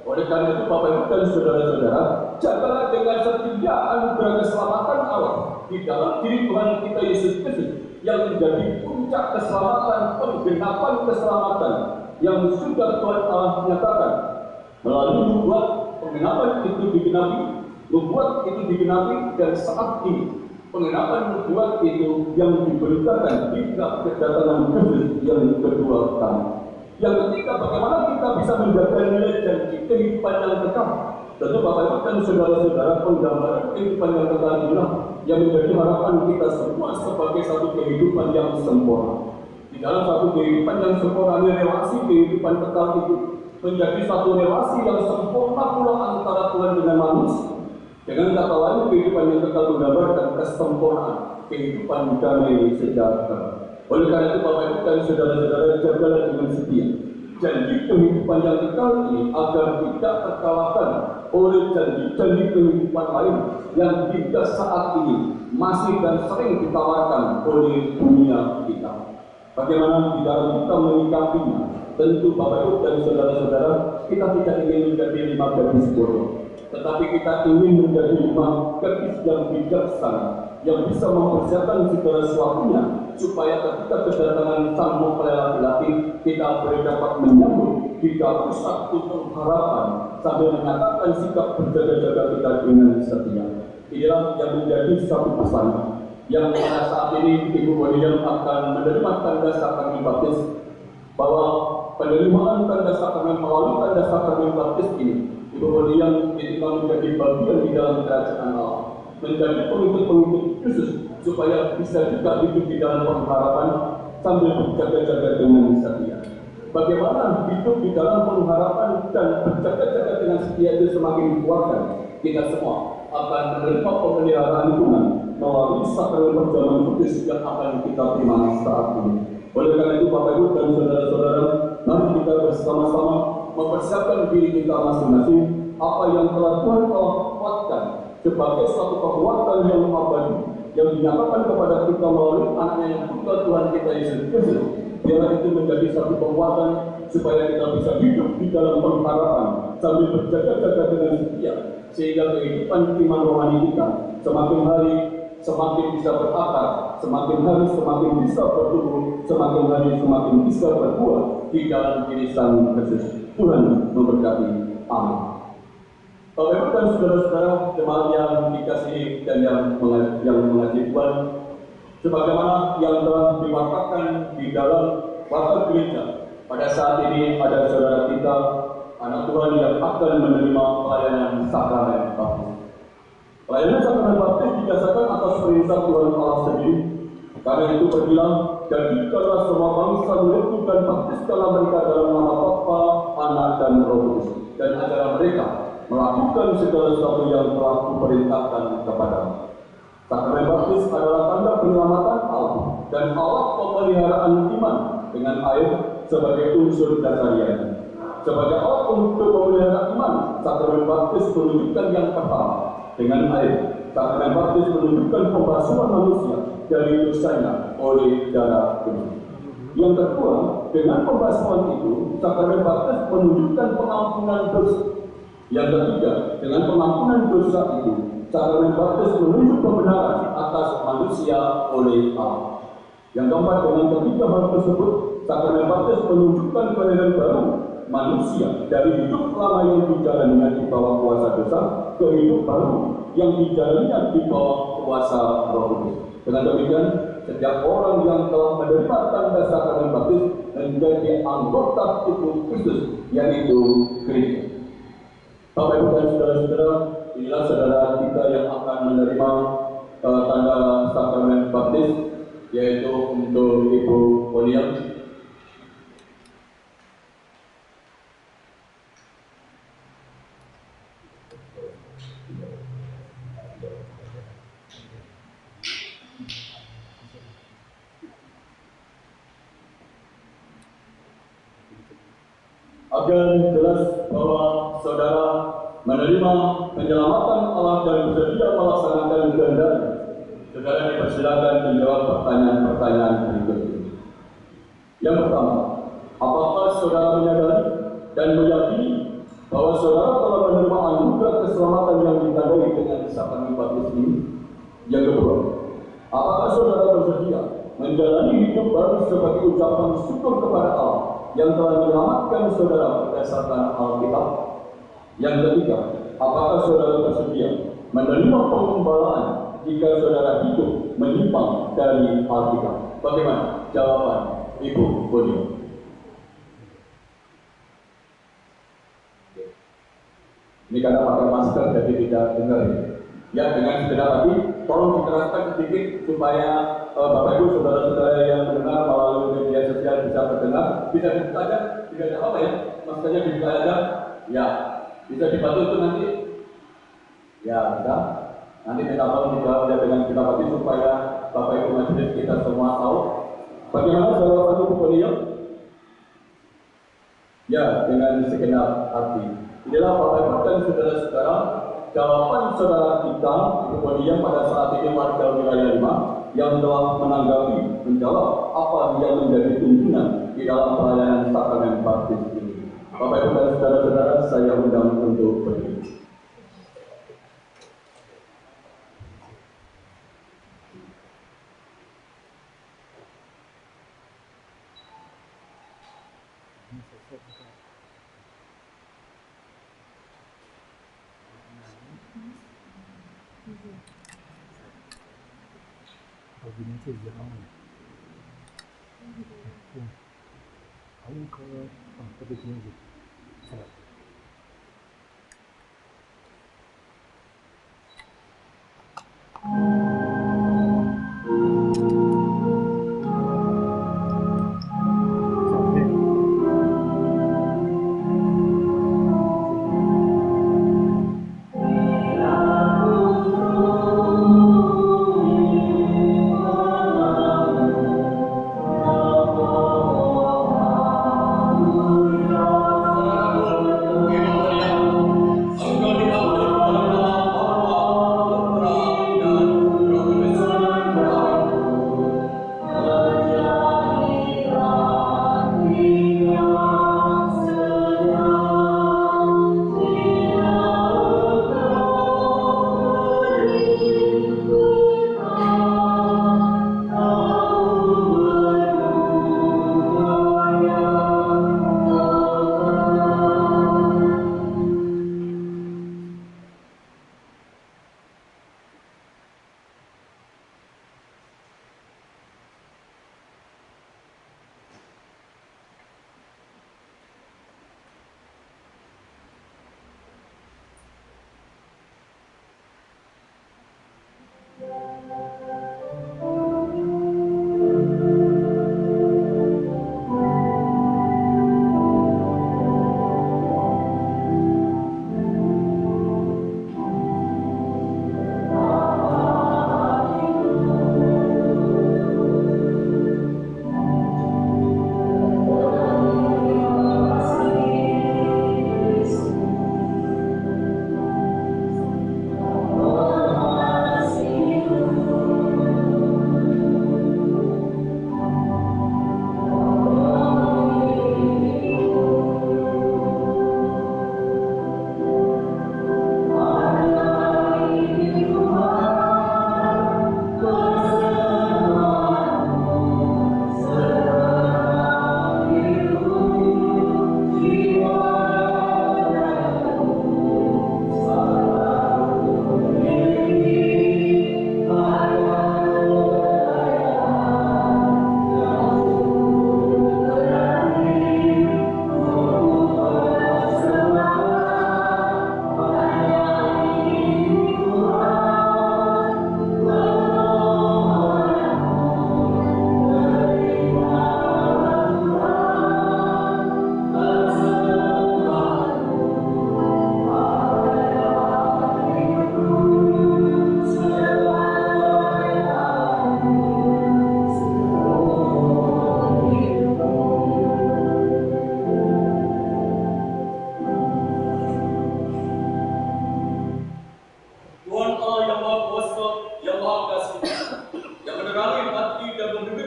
Oleh karena itu Bapak Ibu dan Saudara-saudara, jagalah dengan setia anugerah keselamatan Allah di dalam diri Tuhan kita Yesus Kristus yang menjadi puncak keselamatan, penggenapan keselamatan yang sudah Tuhan Allah nyatakan. Melalui nubuat, penggenapan itu digenapi, nubuat itu digenapi, dan saat ini penggenapan nubuat itu yang diberitakan hingga kedatangan Kristus yang kedua kali. Yang ketiga, bagaimana kita bisa menjaga nilai janji kehidupan yang kekal. Tentu Bapak Ibu dan Saudara-saudara, penggambaran kehidupan yang kekal inilah yang menjadi harapan kita semua sebagai satu kehidupan yang sempurna. Di dalam satu kehidupan yang sempurna, relasi kehidupan kekal itu menjadi satu relasi yang sempurna pula antara Tuhan dengan manusia. Dengan kata lain, kehidupan yang kekal menggambarkan kesempurnaan kehidupan damai sejahtera. Oleh karena itu Bapak Ibu dan Saudara-saudara, jagalah dengan setia janji kehidupan yang kekal ini agar tidak terkalahkan oleh janji-janji kehidupan lain yang hingga saat ini masih dan sering ditawarkan oleh dunia kita. Bagaimana di dalam kita menyikapinya? Tentu Bapak Ibu dan Saudara-saudara, kita tidak ingin menjadi 5 gadis bodoh, tetapi kita ingin menjadi 5 gadis yang bijaksana, yang bisa mempersiapkan segala sesuatunya, supaya ketika kedatangan sang mempelai laki-laki, kita boleh dapat menyambut di dalam satu pengharapan sambil menyatakan sikap berjaga-jaga kita dengan setia. Inilah yang menjadi satu pesan yang pada saat ini Ibu Bodian akan menerima tanda sakramen baptis, bahwa penerimaan tanda sakramen melalui tanda sakramen baptis ini, Ibu Bodian itu menjadi bagian di dalam kerajaan Allah, menjadi pengikut-pengikut Yesus, supaya bisa juga hidup di dalam pengharapan sambil berjaga-jaga dengan setia. Bagaimana hidup di dalam pengharapan dan berjaga-jaga dengan setia itu semakin dikuatkan, kita semua akan menerima pemeliharaan Tuhan melalui sakramen perjamuan kudus yang akan kita terima saat ini. Oleh karena itu Bapak Ibu dan Saudara-saudara, mari kita bersama-sama mempersiapkan diri kita masing-masing apa yang telah Tuhan Allah kuatkan sebagai suatu kekuatan yang abadi yang dinyatakan kepada kita melalui anaknya yang tunggal Tuhan kita Yesus Kristus. Biarlah itu menjadi satu kekuatan supaya kita bisa hidup di dalam pengharapan sambil berjaga-jaga dengan setia, sehingga kehidupan iman rohani kita semakin hari semakin bisa berakar, semakin hari semakin bisa bertumbuh, semakin hari semakin bisa berbuah di dalam diri Sang Kristus. Tuhan memberkati. Amin. Bapak Ibu dan Saudara-saudara jemaat yang dikasihi dan yang mengasihi Tuhan, sebagaimana yang telah diwakafkan di dalam wakaf gereja, pada saat ini ada saudara kita, anak Tuhan yang akan menerima pelayanan sakramen baptis. Pelayanan sakramen baptis didasarkan atas perintah Tuhan Allah sendiri. Karena itu berbilang, jadikanlah semua bangsa muridku dan baptiskanlah mereka dalam nama Bapa, Anak dan Roh Kudus, dan ajarlah mereka melakukan segala sesuatu yang telah kuperintahkan kepadamu. Sakramen baptis adalah tanda penyelamatan Allah dan alat pemeliharaan iman dengan air sebagai unsur dasarnya. Sebagai alat untuk memelihara iman, sakramen baptis menunjukkan yang pertama dengan air. Sakramen baptis menunjukkan pembasuhan manusia dari dosanya oleh darah Kristus. Yang kedua, dengan pembasuhan itu, sakramen baptis menunjukkan pengampunan dosa. Yang ketiga, dengan pengampunan dosa itu, sakramen baptis menunjuk kebenaran atas manusia oleh Allah. Yang keempat, dengan ketiga hal tersebut, sakramen baptis menunjukkan kelahiran baru manusia dari hidup lama yang dijalaninya di bawah kuasa dosa ke hidup baru yang dijalaninya di bawah kuasa Roh Kudus. Dengan demikian, setiap orang yang telah menerima tanda sakramen baptis menjadi anggota tubuh Kristus, yaitu gereja. Bapak Ibu dan Saudara-saudara, inilah saudara kita yang akan menerima tanda sakramen baptis, yaitu untuk Ibu Bodian. Agar jelas bahwa saudara menerima penyelamatan Allah dan bersedia melaksanakan kehendak, Saudara dipersilakan menjawab pertanyaan-pertanyaan berikut ini. Yang pertama, apakah saudara menyadari dan meyakini bahwa saudara telah menerima anugerah keselamatan yang ditandai dengan sakrament baptis ini? Yang kedua, apakah saudara bersedia menjalani hidup baru sebagai ucapan syukur kepada Allah yang telah menyelamatkan saudara berdasarkan Alkitab? Yang ketiga, apakah saudara bersedia menerima penggembalaan jika saudara hidup menyimpang dari Alkitab? Bagaimana jawaban Ibu Boni? Ini karena pakai masker jadi tidak dengar. Ya, dengan segera lagi, tolong diteraskan sedikit supaya Bapak Ibu saudara-saudara yang mendengar melalui media sosial bisa terdengar. Bisa dibuka aja, tidak ada apa ya? Maskernya dibuka aja. Ya, bisa dibantu itu nanti. Ya, bisa. Nanti kita tolong dijawab ya dengan kita bagi supaya Bapak Ibu majelis kita semua tahu. Bagaimana jawaban Ibu Boni? Ya, dengan segenap hati. Inilah Bapak Ibu dan saudara-saudara, jawaban saudara kita Ibu Boni pada saat ini warga wilayah 5 yang telah menjawab apa yang menjadi tuntunan di dalam pelayanan sakrament baptis ini. Bapak Ibu dan saudara-saudara, saya undang untuk berdiri.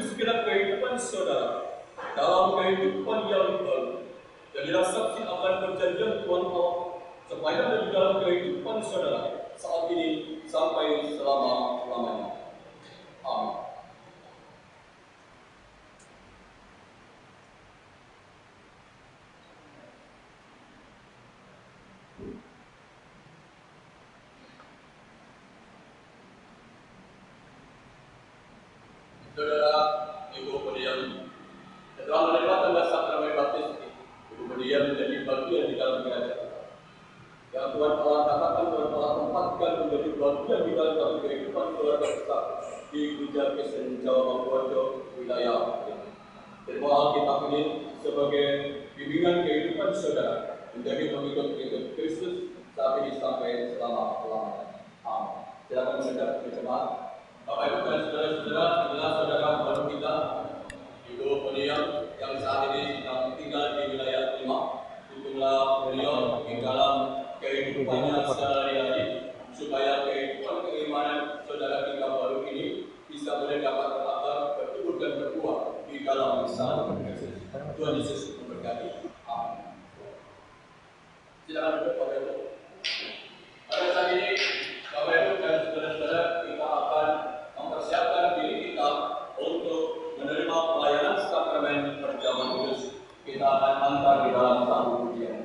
segenap kehidupan saudara dalam kehidupan yang baru. Jadilah saksi akan perjanjian Tuhan Allah supaya ada di dalam kehidupan saudara saat ini sampai selama-lamanya. Amin. Saudara, Ibu pendiam, setelah menerima tanda sakramen baptis, Ibu pendiam menjadi bagian di dalam gereja. Yang Tuhan Allah katakan, Tuhan Allah tempatkan menjadi bagian di dalam kehidupan keluarga besar di Gereja Kristen Jawa Mangkuwarjo, wilayah ini. Terima Alkitab ini sebagai bimbingan kehidupan saudara menjadi pengikut Kristus saat ini sampai selama-lamanya. Amin. Silakan menghadap ke jemaat. Bapak Ibu dan saudara-saudara, inilah saudara baru kita, Ibu pendiam yang saat ini sedang tinggal di wilayah Lima. Dukunglah beliau di dalam kehidupannya sehari-hari, supaya kehidupan keimanan saudara kita baru ini bisa boleh dapat terlatar, bertumbuh dan berbuah di dalam Tuhan Yesus. Tuhan Yesus memberkati. Amin. Silakan duduk Bapak Ibu. Pada saat ini, Bapak Ibu dan saudara-saudara, kita akan mempersiapkan diri kita untuk menerima pelayanan sakramen perjamuan kudus. Kita akan antar di dalam satu pujian.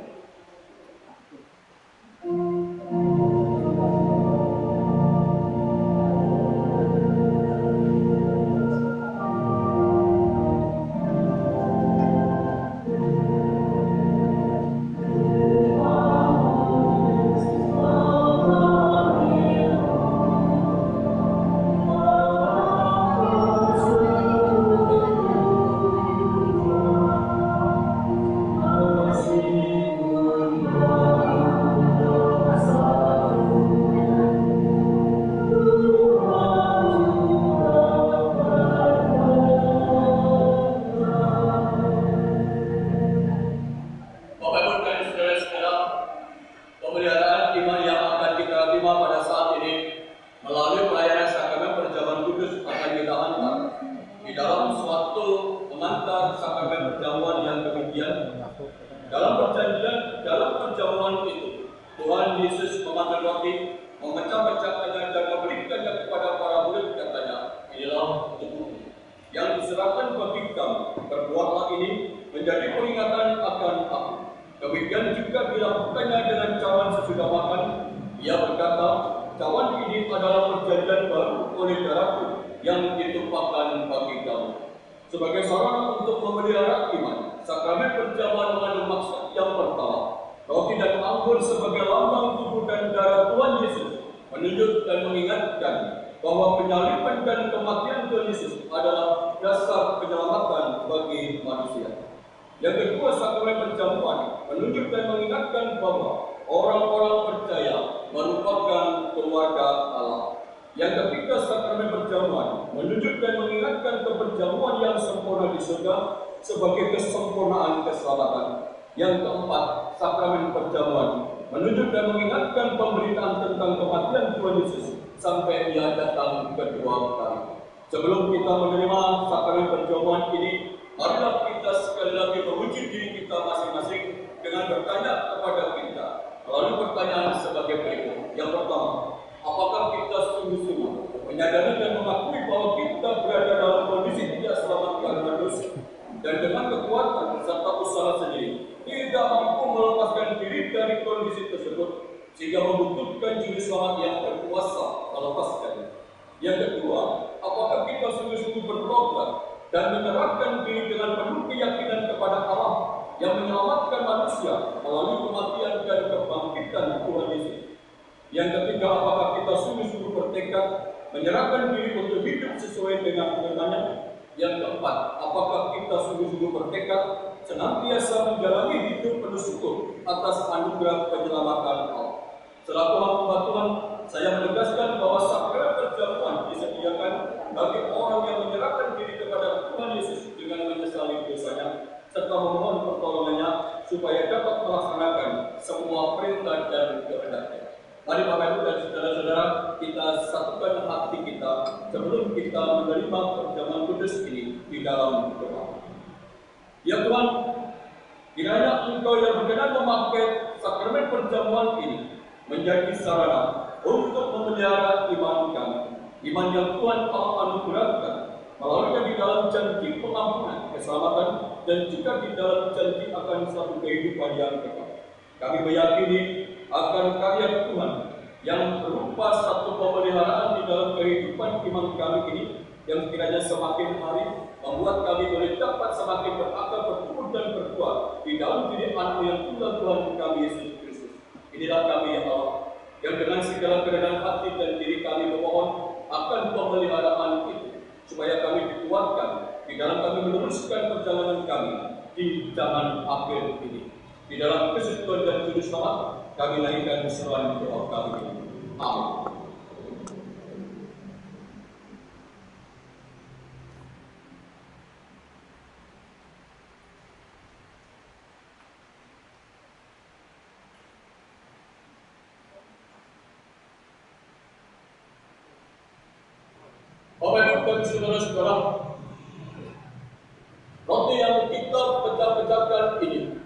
Sebagai kesempurnaan keselamatan. Yang keempat, sakramen perjamuan menunjuk dan mengingatkan pemberitaan tentang kematian Tuhan Yesus sampai Ia datang kedua kali. Sebelum kita menerima sakramen perjamuan ini, marilah kita sekali lagi menguji diri kita masing-masing dengan bertanya kepada kita melalui pertanyaan sebagai berikut. Yang pertama, apakah kita sungguh-sungguh menyadari dan mengakui bahwa kita berada dalam kondisi tidak selamat karena dosa, dan dengan kekuatan serta usaha sendiri tidak mampu melepaskan diri dari kondisi tersebut sehingga membutuhkan juru selamat yang berkuasa melepaskannya. Yang kedua, apakah kita sungguh-sungguh bertobat dan menyerahkan diri dengan penuh keyakinan kepada Allah yang menyelamatkan manusia melalui kematian dan kebangkitan Tuhan Yesus. Yang ketiga, apakah kita sungguh-sungguh bertekad menyerahkan diri untuk hidup sesuai dengan firman-Nya. Yang keempat, apakah kita sungguh-sungguh bertekad senantiasa menjalani hidup penuh syukur atas anugerah penyelamatan Allah. Selaku hamba Tuhan, saya menegaskan bahwa sakramen perjamuan disediakan bagi orang yang menyerahkan diri kepada Tuhan Yesus dengan menyesali dosanya serta memohon pertolongannya supaya dapat melaksanakan semua perintah dan kehendak-Nya. Mari Bapak Ibu dan saudara-saudara, kita satukan hati kita sebelum kita menerima perjamuan kudus Kudus ini di dalam doa. Ya Tuhan, kiranya Engkau yang berkenan memakai sakramen perjamuan ini menjadi sarana untuk memelihara iman kami, iman yang Tuhan Allah anugerahkan melalui di dalam janji pengampunan, keselamatan, dan juga di dalam janji akan satu kehidupan yang kekal. Kami meyakini akan karya Tuhan yang berupa satu pemeliharaan di dalam kehidupan iman kami ini, yang kiranya semakin hari membuat kami boleh dapat semakin berakar, bertumbuh dan berkuat di dalam diri anak yang tunggal Tuhan kami Yesus Kristus. Inilah kami ya Allah, yang dengan segala kerendahan hati dan diri kami memohon akan pemeliharaan itu, supaya kami dikuatkan di dalam kami meneruskan perjalanan kami di zaman akhir ini. Di dalam kesatuan dan juru selamat kami naikkan seruan doa kami ini. Amin. Bapak Ibu dan saudara-saudara, roti yang kita pecah-pecahkan ini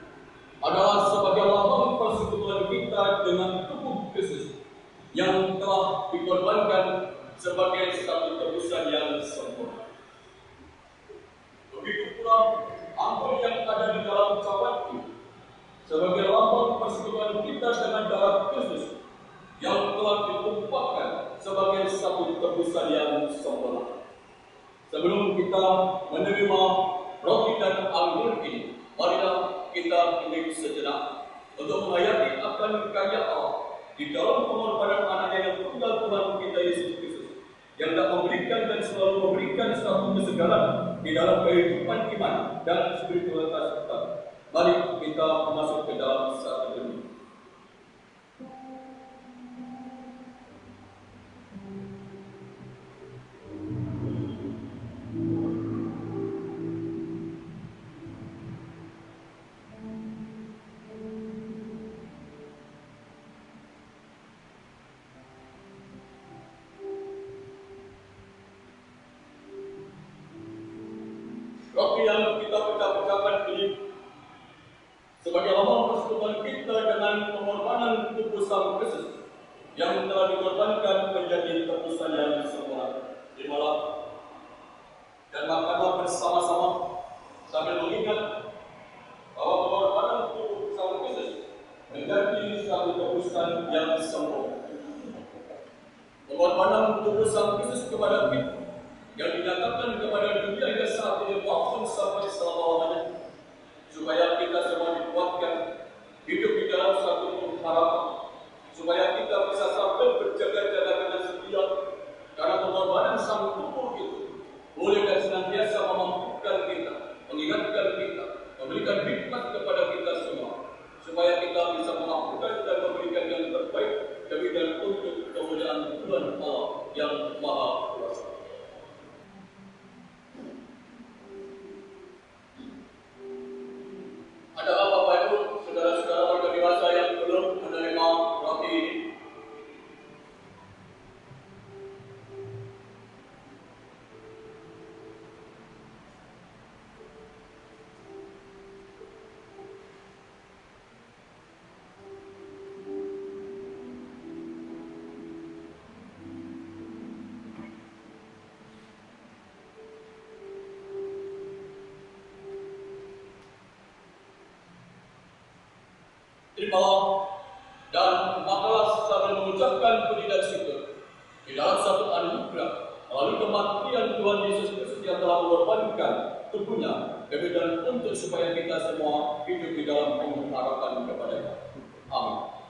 adalah sebagai lambang persekutuan kita dengan tubuh Kristus yang telah dikorbankan sebagai satu tebusan yang sempurna. Begitu pula anggur yang ada di dalam cawan ini sebagai lambang persekutuan kita dengan darah Kristus yang telah ditumpahkan sebagai satu tebusan yang sempurna. Sebelum kita menerima roti dan anggur ini, marilah kita hening sejenak untuk menghayati akan karya Allah di dalam pengorbanan anaknya yang tunggal Tuhan kita Yesus Kristus, yang tak memberikan dan selalu memberikan satu kesegaran di dalam kehidupan iman dan spiritualitas kita. Mari kita masuk ke dalam satu demi. Roti yang kita pecah-pecahkan ini sebagai lambang persekutuan kita dengan pengorbanan tubuh Sang Kristus yang telah dikorbankan menjadi tebusan yang sempurna. Terimalah dan makanlah bersama-sama sambil mengingat bahwa pengorbanan tubuh Sang Kristus menjadi satu tebusan yang sempurna. Pengorbanan tubuh Sang Kristus kepada kita yang dinyatakan kepada dunia hingga saat ini maupun sampai selama-lamanya, supaya kita semua dikuatkan hidup di dalam satu harapan, supaya kita bisa sampai berjaga-jaga dengan setia, karena pengorbanan Sang tubuh itu boleh dan senantiasa memampukan kita, mengingatkan kita, memberikan hikmat kepada kita semua, supaya kita bisa mengampuni dan memberikan yang terbaik demi dan untuk kemuliaan Tuhan Allah yang Maha Kuasa. Ada Bapak Ibu, saudara-saudara warga dewasa yang belum menerima roti ini? Terimalah dan makalah sambil mengucapkan puji dan syukur di dalam satu anugerah melalui kematian Tuhan Yesus Kristus yang telah mengorbankan tubuhnya demi dan untuk supaya kita semua hidup di dalam pengharapan kepada-Nya. Amin.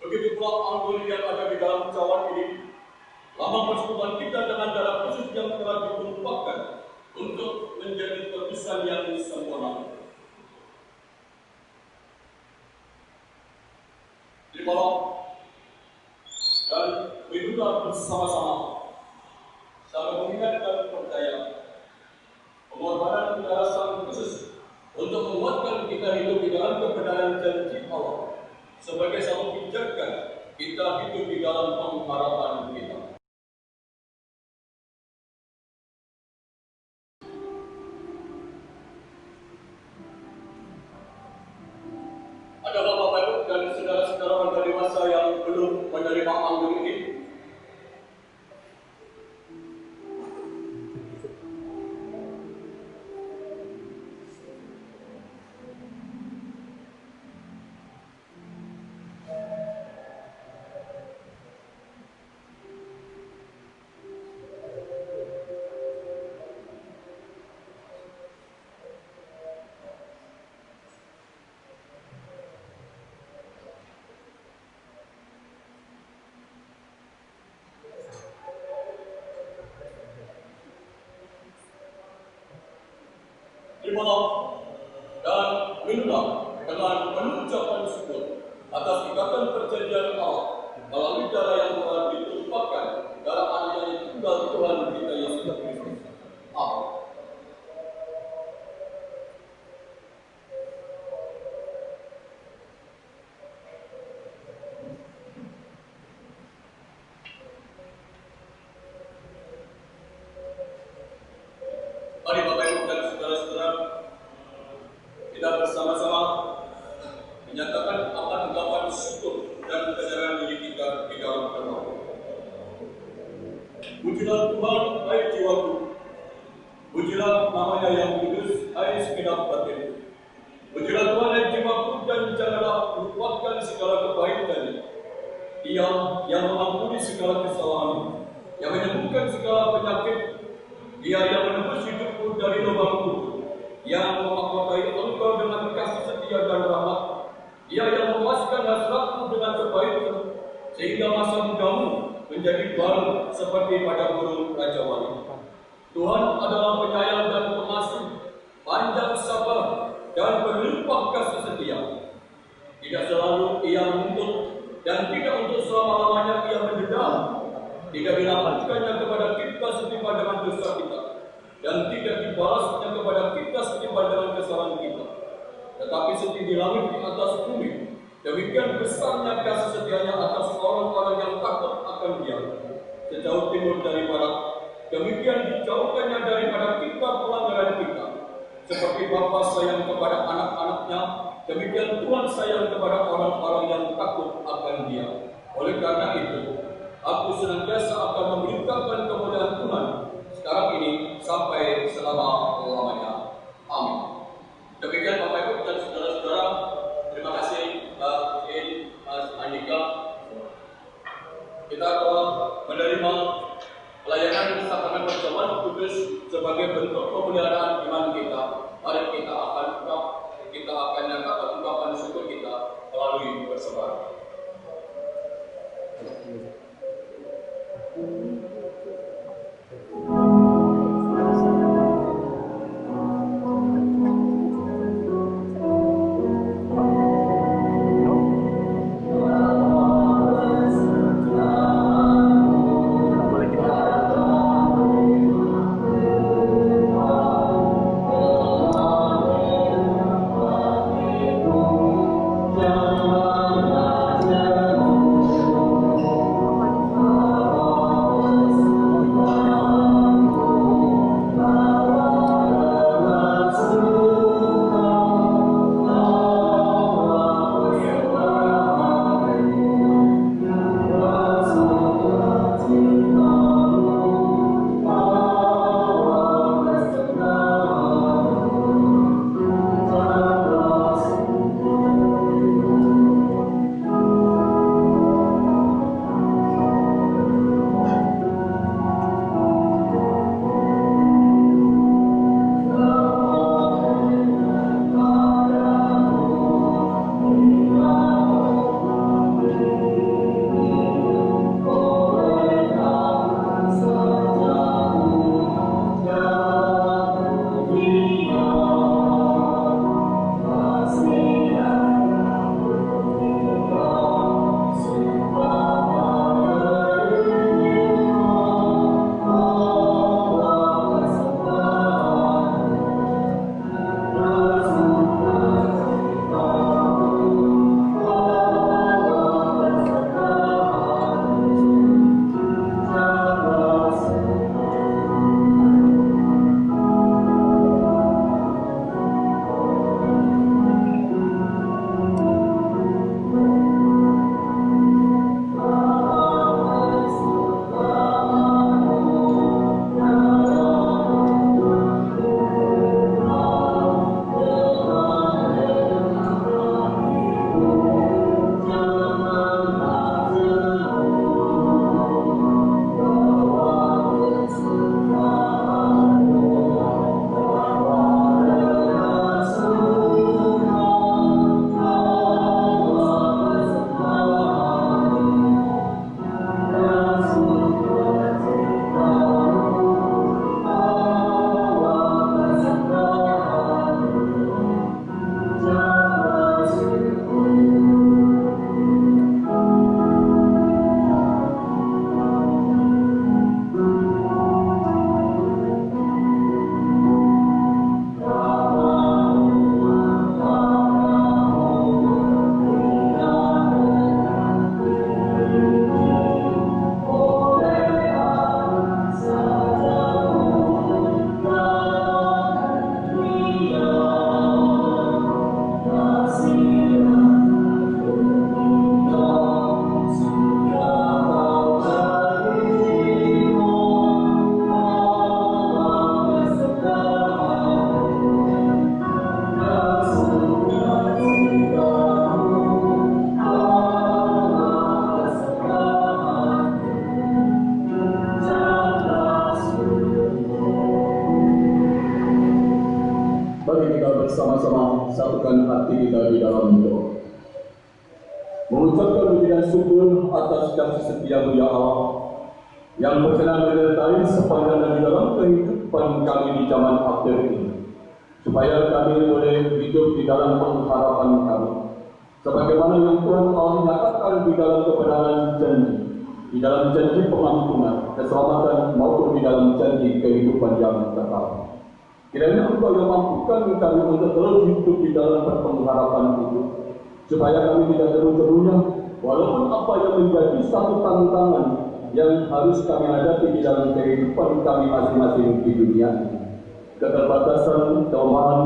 Begitu pula anggur yang ada di dalam cawan ini, lambang persekutuan kita dengan darah Kristus yang telah ditumpahkan untuk menjadi tebusan yang sempurna. berdoa bersama-sama sambil mengingat dan percaya pengorbanan darah Sang Kristus untuk menguatkan kita hidup di dalam kebenaran janji Allah sebagai satu pijakan kita hidup di dalam pengharapan kita. Ada Bapak Ibu dan saudara-saudara warga dewasa yang belum menerima anggur ini? Terimalah dan minumlah dengan mengucapkan syukur atas ikatan perjanjian Allah melalui darah yang telah ditumpahkan darah Anaknya yang tunggal Tuhan kita Yesus Kristus. Amin. Mari Bapak Ibu dan saudara-saudara, kita bersama-sama menyatakan akan ungkapan syukur dan penyerahan diri kita di dalam doa. Pujilah Tuhan, hai jiwaku. Pujilah namanya yang kudus, hai segenap batin. Pujilah Tuhan, hai jiwaku, dan janganlah melupakan segala kebaikannya. Dia yang mengampuni segala kesalahan, yang menyembuhkan segala penyakit. Dia yang menebus hidupku dari lubang kubur, yang memahkotai engkau dengan kasih setia dan rahmat. Dia yang memuaskan hasratmu dengan kebaikan, sehingga masa mudamu menjadi baru seperti pada burung Raja Wali. Tuhan adalah penyayang dan pengasih, panjang sabar dan berlimpah kasih setia. Tidak selalu ia menuntut dan tidak untuk selama-lamanya ia mendendam. Tidak dilakukannya kepada kita setimpal dengan dosa kita, dan tidak dibalasnya kepada kita setimpal dengan kesalahan kita. Tetapi setinggi langit di atas bumi, demikian besarnya kasih setianya atas orang-orang yang takut akan Dia. Sejauh timur dari barat, demikian dijauhkannya daripada kita pelanggaran kita. Seperti Bapa sayang kepada anak-anaknya, demikian Tuhan sayang kepada orang-orang yang takut akan Dia. Oleh karena itu, aku senantiasa akan memberitakan kemuliaan Tuhan sekarang ini sampai selama-lamanya. Amin. Demikian Bapak Ibu dan saudara-saudara, terima kasih Mbak In, Mas Andika. Kita telah menerima pelayanan sakramen perjamuan kudus sebagai bentuk pemeliharaan iman kita. Mari kita akan nyatakan ungkapan syukur kita melalui bersebar. menyiapkan hati kita di dalam doa. Mengucapkan puji dan syukur atas kasih setia-Mu ya Allah, yang berkenan menyertai sepanjang dan di dalam kehidupan kami di zaman akhir ini, supaya kami boleh hidup di dalam pengharapan kami, sebagaimana yang Tuhan Allah nyatakan di dalam kebenaran janji, di dalam janji pengampunan, keselamatan maupun di dalam janji kehidupan yang kekal. Kiranya Engkau yang mampukan kami untuk terus hidup di dalam pengharapan itu, supaya kami tidak terus-terusan, walaupun apa yang menjadi satu tantangan yang harus kami hadapi di dalam kehidupan kami masing-masing di dunia ini. Keterbatasan, kelemahan,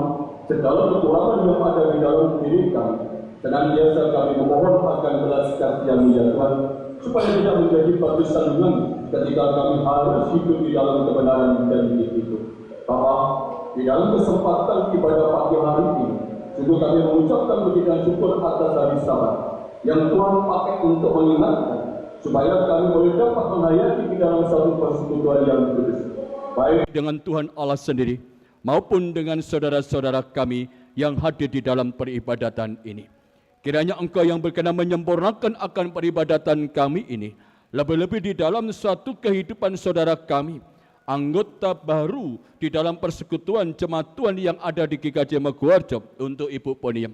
segala kekurangan yang ada di dalam diri kami, senantiasa kami memohon akan belas kasihan ya Tuhan, supaya tidak menjadi batu sandungan ketika kami harus hidup di dalam kebenaran janji itu. Bapa, di dalam kesempatan ibadah pagi hari ini, sungguh kami mengucapkan puji dan syukur atas hari Sabat yang Tuhan pakai untuk mengingatkan, supaya kami boleh dapat menghayati di dalam satu persekutuan yang kudus, baik dengan Tuhan Allah sendiri maupun dengan saudara-saudara kami yang hadir di dalam peribadatan ini. Kiranya Engkau yang berkenan menyempurnakan akan peribadatan kami ini, lebih-lebih di dalam suatu kehidupan saudara kami, anggota baru di dalam persekutuan jemaat Tuhan yang ada di GKJ Maguwarjo untuk Ibu Poniam.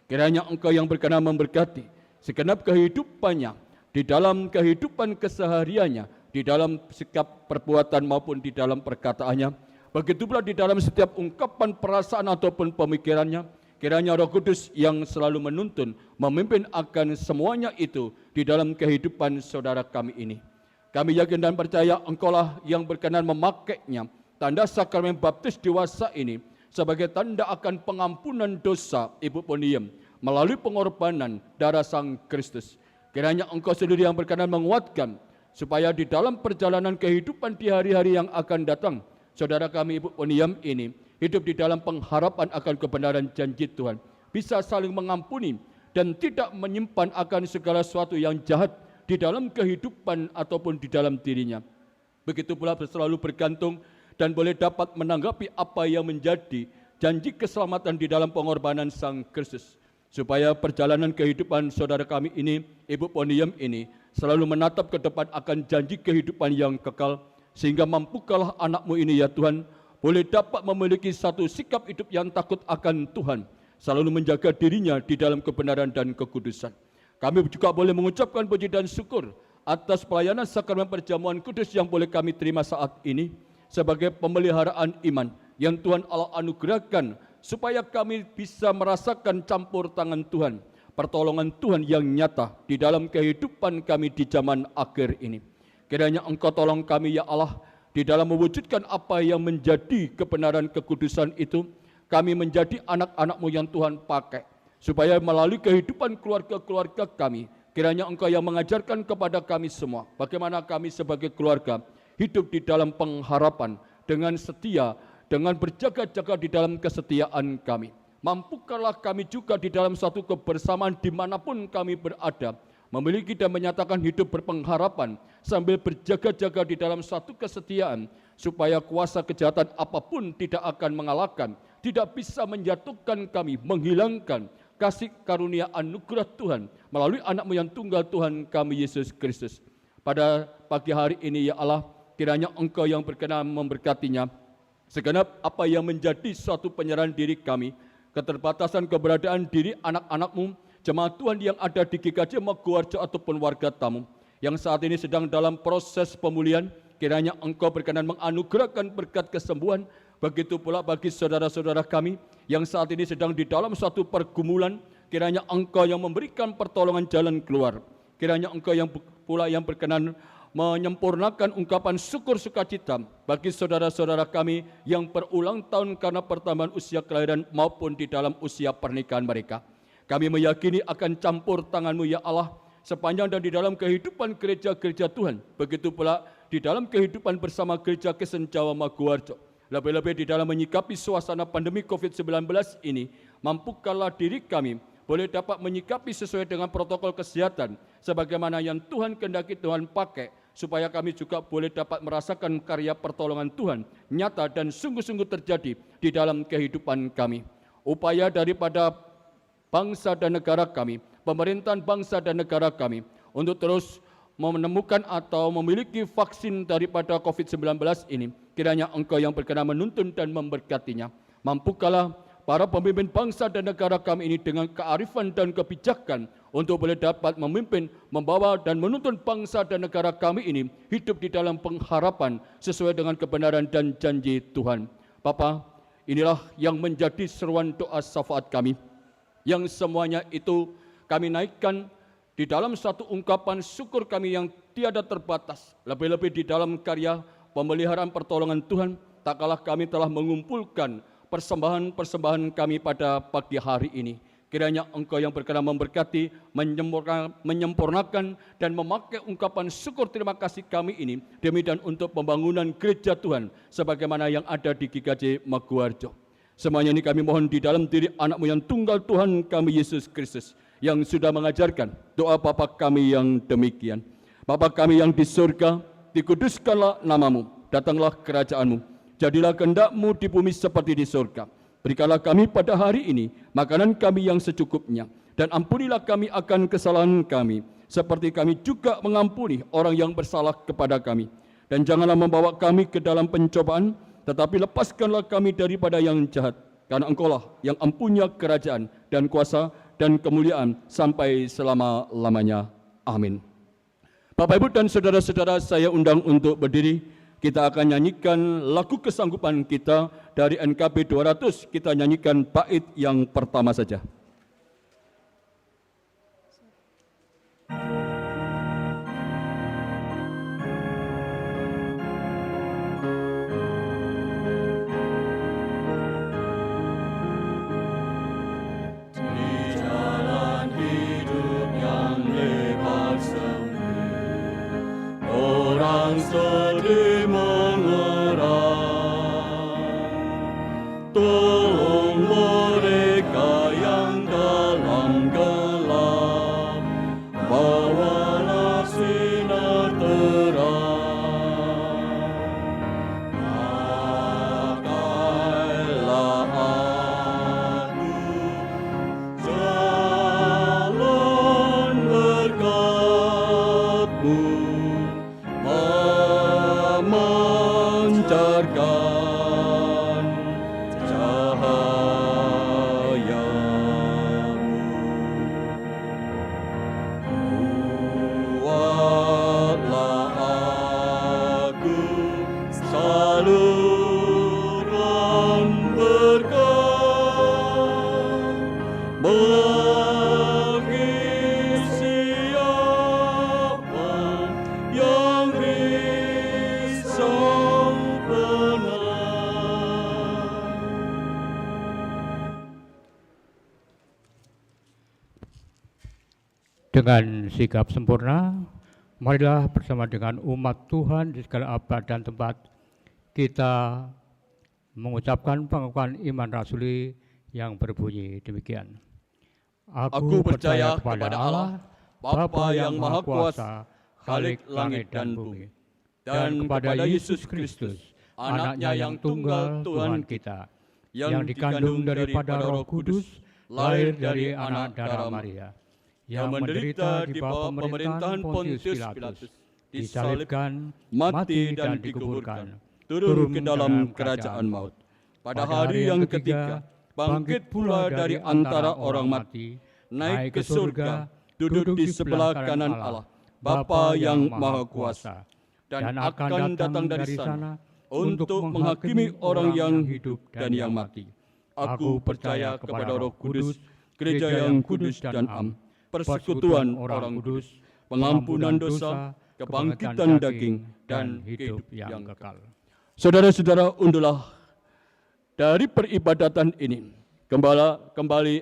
Kiranya Engkau yang berkenan memberkati segenap kehidupannya, di dalam kehidupan kesehariannya, di dalam sikap perbuatan maupun di dalam perkataannya, begitu pula di dalam setiap ungkapan perasaan ataupun pemikirannya. Kiranya Roh Kudus yang selalu menuntun, memimpin akan semuanya itu di dalam kehidupan saudara kami ini. Kami yakin dan percaya Engkaulah yang berkenan memakainya, tanda sakramen baptis dewasa ini, sebagai tanda akan pengampunan dosa Ibu Poniam, melalui pengorbanan darah Sang Kristus. Kiranya Engkau sendiri yang berkenan menguatkan, supaya di dalam perjalanan kehidupan di hari-hari yang akan datang, saudara kami Ibu Poniam ini hidup di dalam pengharapan akan kebenaran janji Tuhan, bisa saling mengampuni dan tidak menyimpan akan segala sesuatu yang jahat di dalam kehidupan ataupun di dalam dirinya. Begitu pula selalu bergantung dan boleh dapat menanggapi apa yang menjadi janji keselamatan di dalam pengorbanan Sang Kristus, supaya perjalanan kehidupan saudara kami ini, Ibu Poniam ini, selalu menatap ke depan akan janji kehidupan yang kekal, sehingga mampukalah anakmu ini ya Tuhan, boleh dapat memiliki satu sikap hidup yang takut akan Tuhan, selalu menjaga dirinya di dalam kebenaran dan kekudusan. Kami juga boleh mengucapkan puji dan syukur atas pelayanan sakramen perjamuan kudus yang boleh kami terima saat ini, sebagai pemeliharaan iman yang Tuhan Allah anugerahkan, supaya kami bisa merasakan campur tangan Tuhan, pertolongan Tuhan yang nyata di dalam kehidupan kami di zaman akhir ini. Kiranya Engkau tolong kami ya Allah, di dalam mewujudkan apa yang menjadi kebenaran kekudusan itu, kami menjadi anak-anak-Mu yang Tuhan pakai, supaya melalui kehidupan keluarga-keluarga kami, kiranya Engkau yang mengajarkan kepada kami semua, bagaimana kami sebagai keluarga hidup di dalam pengharapan, dengan setia, dengan berjaga-jaga di dalam kesetiaan kami. Mampukanlah kami juga di dalam satu kebersamaan dimanapun kami berada, memiliki dan menyatakan hidup berpengharapan, sambil berjaga-jaga di dalam satu kesetiaan, supaya kuasa kejahatan apapun tidak akan mengalahkan, tidak bisa menjatuhkan kami, menghilangkan kasih karunia anugerah Tuhan melalui anak-Mu yang tunggal Tuhan kami Yesus Kristus. Pada pagi hari ini ya Allah, kiranya Engkau yang berkenan memberkatinya, segenap apa yang menjadi suatu penyerahan diri kami, keterbatasan keberadaan diri anak-anak-Mu, jemaat Tuhan yang ada di GKJ Maguwarjo ataupun warga tamu, yang saat ini sedang dalam proses pemulihan, kiranya Engkau berkenan menganugerahkan berkat kesembuhan. Begitu pula bagi saudara-saudara kami yang saat ini sedang di dalam suatu pergumulan, kiranya Engkau yang memberikan pertolongan jalan keluar. Kiranya Engkau yang pula yang berkenan menyempurnakan ungkapan syukur sukacita bagi saudara-saudara kami yang berulang tahun karena pertambahan usia kelahiran maupun di dalam usia pernikahan mereka. Kami meyakini akan campur tangan-Mu ya Allah, sepanjang dan di dalam kehidupan gereja-gereja Tuhan. Begitu pula di dalam kehidupan bersama Gereja Kristen Jawa Maguwarjo. Lebih-lebih di dalam menyikapi suasana pandemi COVID-19 ini, mampukanlah diri kami boleh dapat menyikapi sesuai dengan protokol kesehatan, sebagaimana yang Tuhan kehendaki Tuhan pakai, supaya kami juga boleh dapat merasakan karya pertolongan Tuhan nyata dan sungguh-sungguh terjadi di dalam kehidupan kami. Upaya daripada bangsa dan negara kami, pemerintahan bangsa dan negara kami, untuk terus menemukan atau memiliki vaksin daripada COVID-19 ini. Kiranya Engkau yang berkenan menuntun dan memberkatinya. Mampukanlah para pemimpin bangsa dan negara kami ini dengan kearifan dan kebijakan untuk boleh dapat memimpin, membawa dan menuntun bangsa dan negara kami ini hidup di dalam pengharapan sesuai dengan kebenaran dan janji Tuhan. Bapa, inilah yang menjadi seruan doa syafaat kami, yang semuanya itu kami naikkan di dalam satu ungkapan syukur kami yang tiada terbatas, lebih-lebih di dalam karya pemeliharaan pertolongan Tuhan, tak kalah kami telah mengumpulkan persembahan-persembahan kami pada pagi hari ini. Kiranya Engkau yang berkenan memberkati, menyempurnakan dan memakai ungkapan syukur terima kasih kami ini demi dan untuk pembangunan gereja Tuhan sebagaimana yang ada di GKJ Maguwarjo. Semuanya ini kami mohon di dalam diri anak-Mu yang tunggal Tuhan kami Yesus Kristus, yang sudah mengajarkan doa Bapa kami yang demikian. Bapa kami yang di surga, dikuduskanlah nama-Mu, datanglah kerajaan-Mu, jadilah kehendak-Mu di bumi seperti di surga. Berikanlah kami pada hari ini makanan kami yang secukupnya, dan ampunilah kami akan kesalahan kami, seperti kami juga mengampuni orang yang bersalah kepada kami. Dan janganlah membawa kami ke dalam pencobaan, tetapi lepaskanlah kami daripada yang jahat, karena Engkau-lah yang empunya kerajaan dan kuasa dan kemuliaan sampai selama-lamanya. Amin. Bapak, Ibu, dan saudara-saudara, saya undang untuk berdiri. Kita akan nyanyikan lagu kesanggupan kita dari NKB 200. Kita nyanyikan bait yang pertama saja. Sedih mengerang, tolong mereka yang dalam gelap, bawalah sinar terang. Pakailah aku jalan berkat-Mu, memancarkan cahaya-Mu. Buatlah aku saluran berkat bagi siapa yang risau benar. Dengan sikap sempurna, marilah bersama dengan umat Tuhan di segala abad dan tempat kita mengucapkan pengakuan iman rasuli yang berbunyi demikian. Aku percaya kepada Allah, Bapa yang Maha Kuasa, Khalik langit dan bumi, dan kepada Yesus Kristus, anaknya yang tunggal Tuhan kita, yang dikandung daripada Roh Kudus, lahir dari anak darah Maria, yang menderita di bawah pemerintahan Pontius Pilatus, disalibkan, mati dan dikuburkan, turun ke dalam kerajaan maut. Pada hari yang ketiga, bangkit pula dari antara orang mati, naik ke surga, duduk di sebelah kanan Allah, Bapa yang Maha Kuasa, dan akan datang dari sana untuk menghakimi orang yang hidup dan yang mati. Aku percaya kepada Roh Kudus, gereja yang kudus dan am, persekutuan orang kudus, pengampunan dosa, kebangkitan daging, dan hidup yang kekal. Saudara-saudara, undulah dari peribadatan ini kembali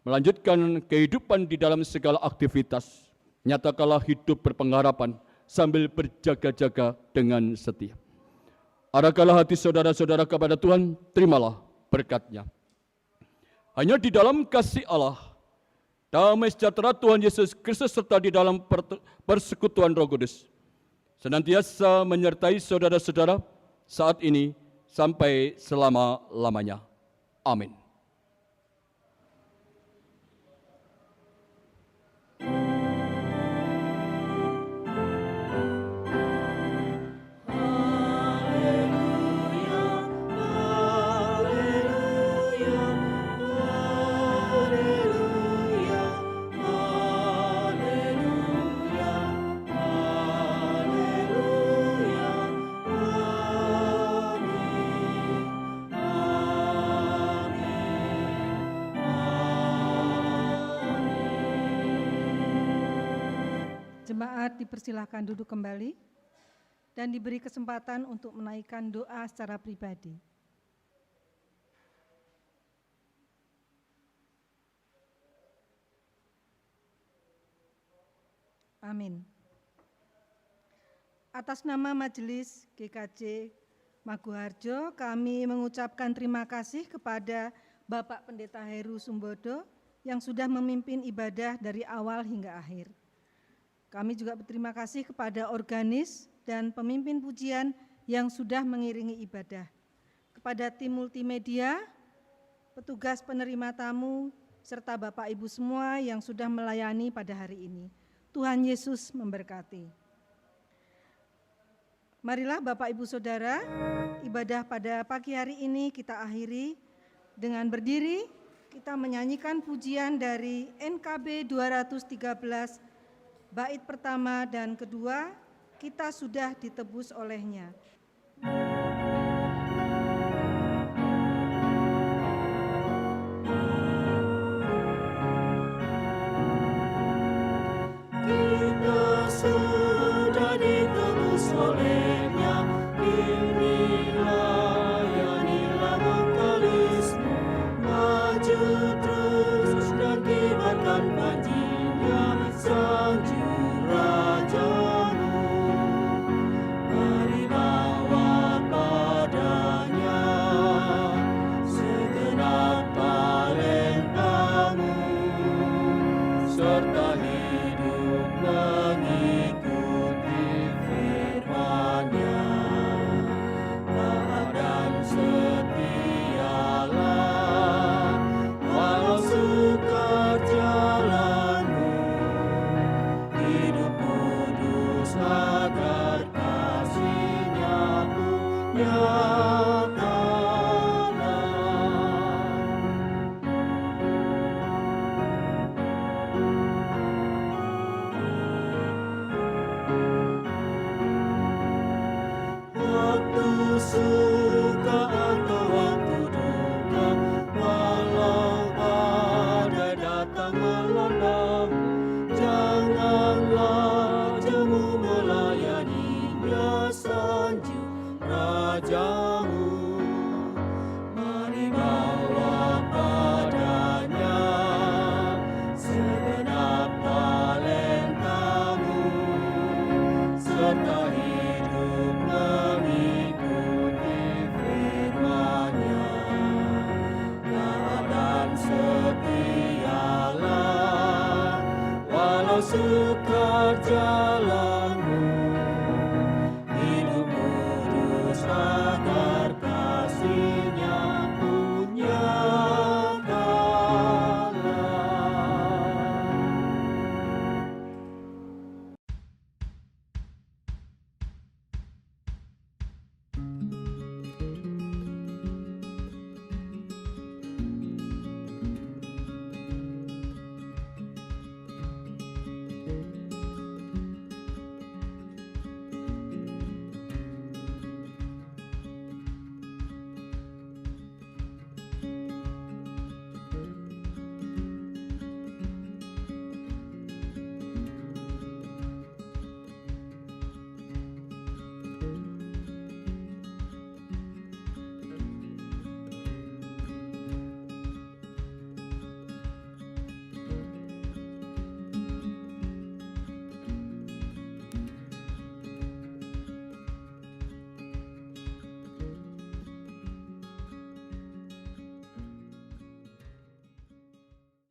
melanjutkan kehidupan di dalam segala aktivitas. Nyatakanlah hidup berpengharapan sambil berjaga-jaga dengan setia. Arahkanlah hati saudara-saudara kepada Tuhan, terimalah berkat-Nya. Hanya di dalam kasih Allah, damai sejahtera Tuhan Yesus Kristus serta di dalam persekutuan Roh Kudus senantiasa menyertai saudara-saudara saat ini sampai selama-lamanya. Amin. Jemaat dipersilakan duduk kembali dan diberi kesempatan untuk menaikkan doa secara pribadi. Amin. Atas nama Majelis GKJ Maguharjo, kami mengucapkan terima kasih kepada Bapak Pendeta Heru Sumbodo yang sudah memimpin ibadah dari awal hingga akhir. Kami juga berterima kasih kepada organis dan pemimpin pujian yang sudah mengiringi ibadah. Kepada tim multimedia, petugas penerima tamu, serta Bapak Ibu semua yang sudah melayani pada hari ini. Tuhan Yesus memberkati. Marilah Bapak Ibu Saudara, ibadah pada pagi hari ini kita akhiri dengan berdiri, kita menyanyikan pujian dari NKB 213, bait pertama dan kedua, kita sudah ditebus olehnya. Kita sudah ditebus olehnya, ini layanilah mengkalismu, maju terus dan kibarkan panjinya, Sang Jurajamu. Mari bawa padanya segenap talentamu, serta hidup mengikuti firman-Nya. Taat dan setialah walau sukar jalanmu, hidup kudus agar kasih-Nya pun nyatalah. Waktu suka atau waktu duka, walau badai datang melanda, janganlah jemu melayaninya, Sang Jurajamu. Mari bawa padanya segenap talentamu, serta hidup mengikuti firman-Nya. Taat dan setialah walau sukar jalan.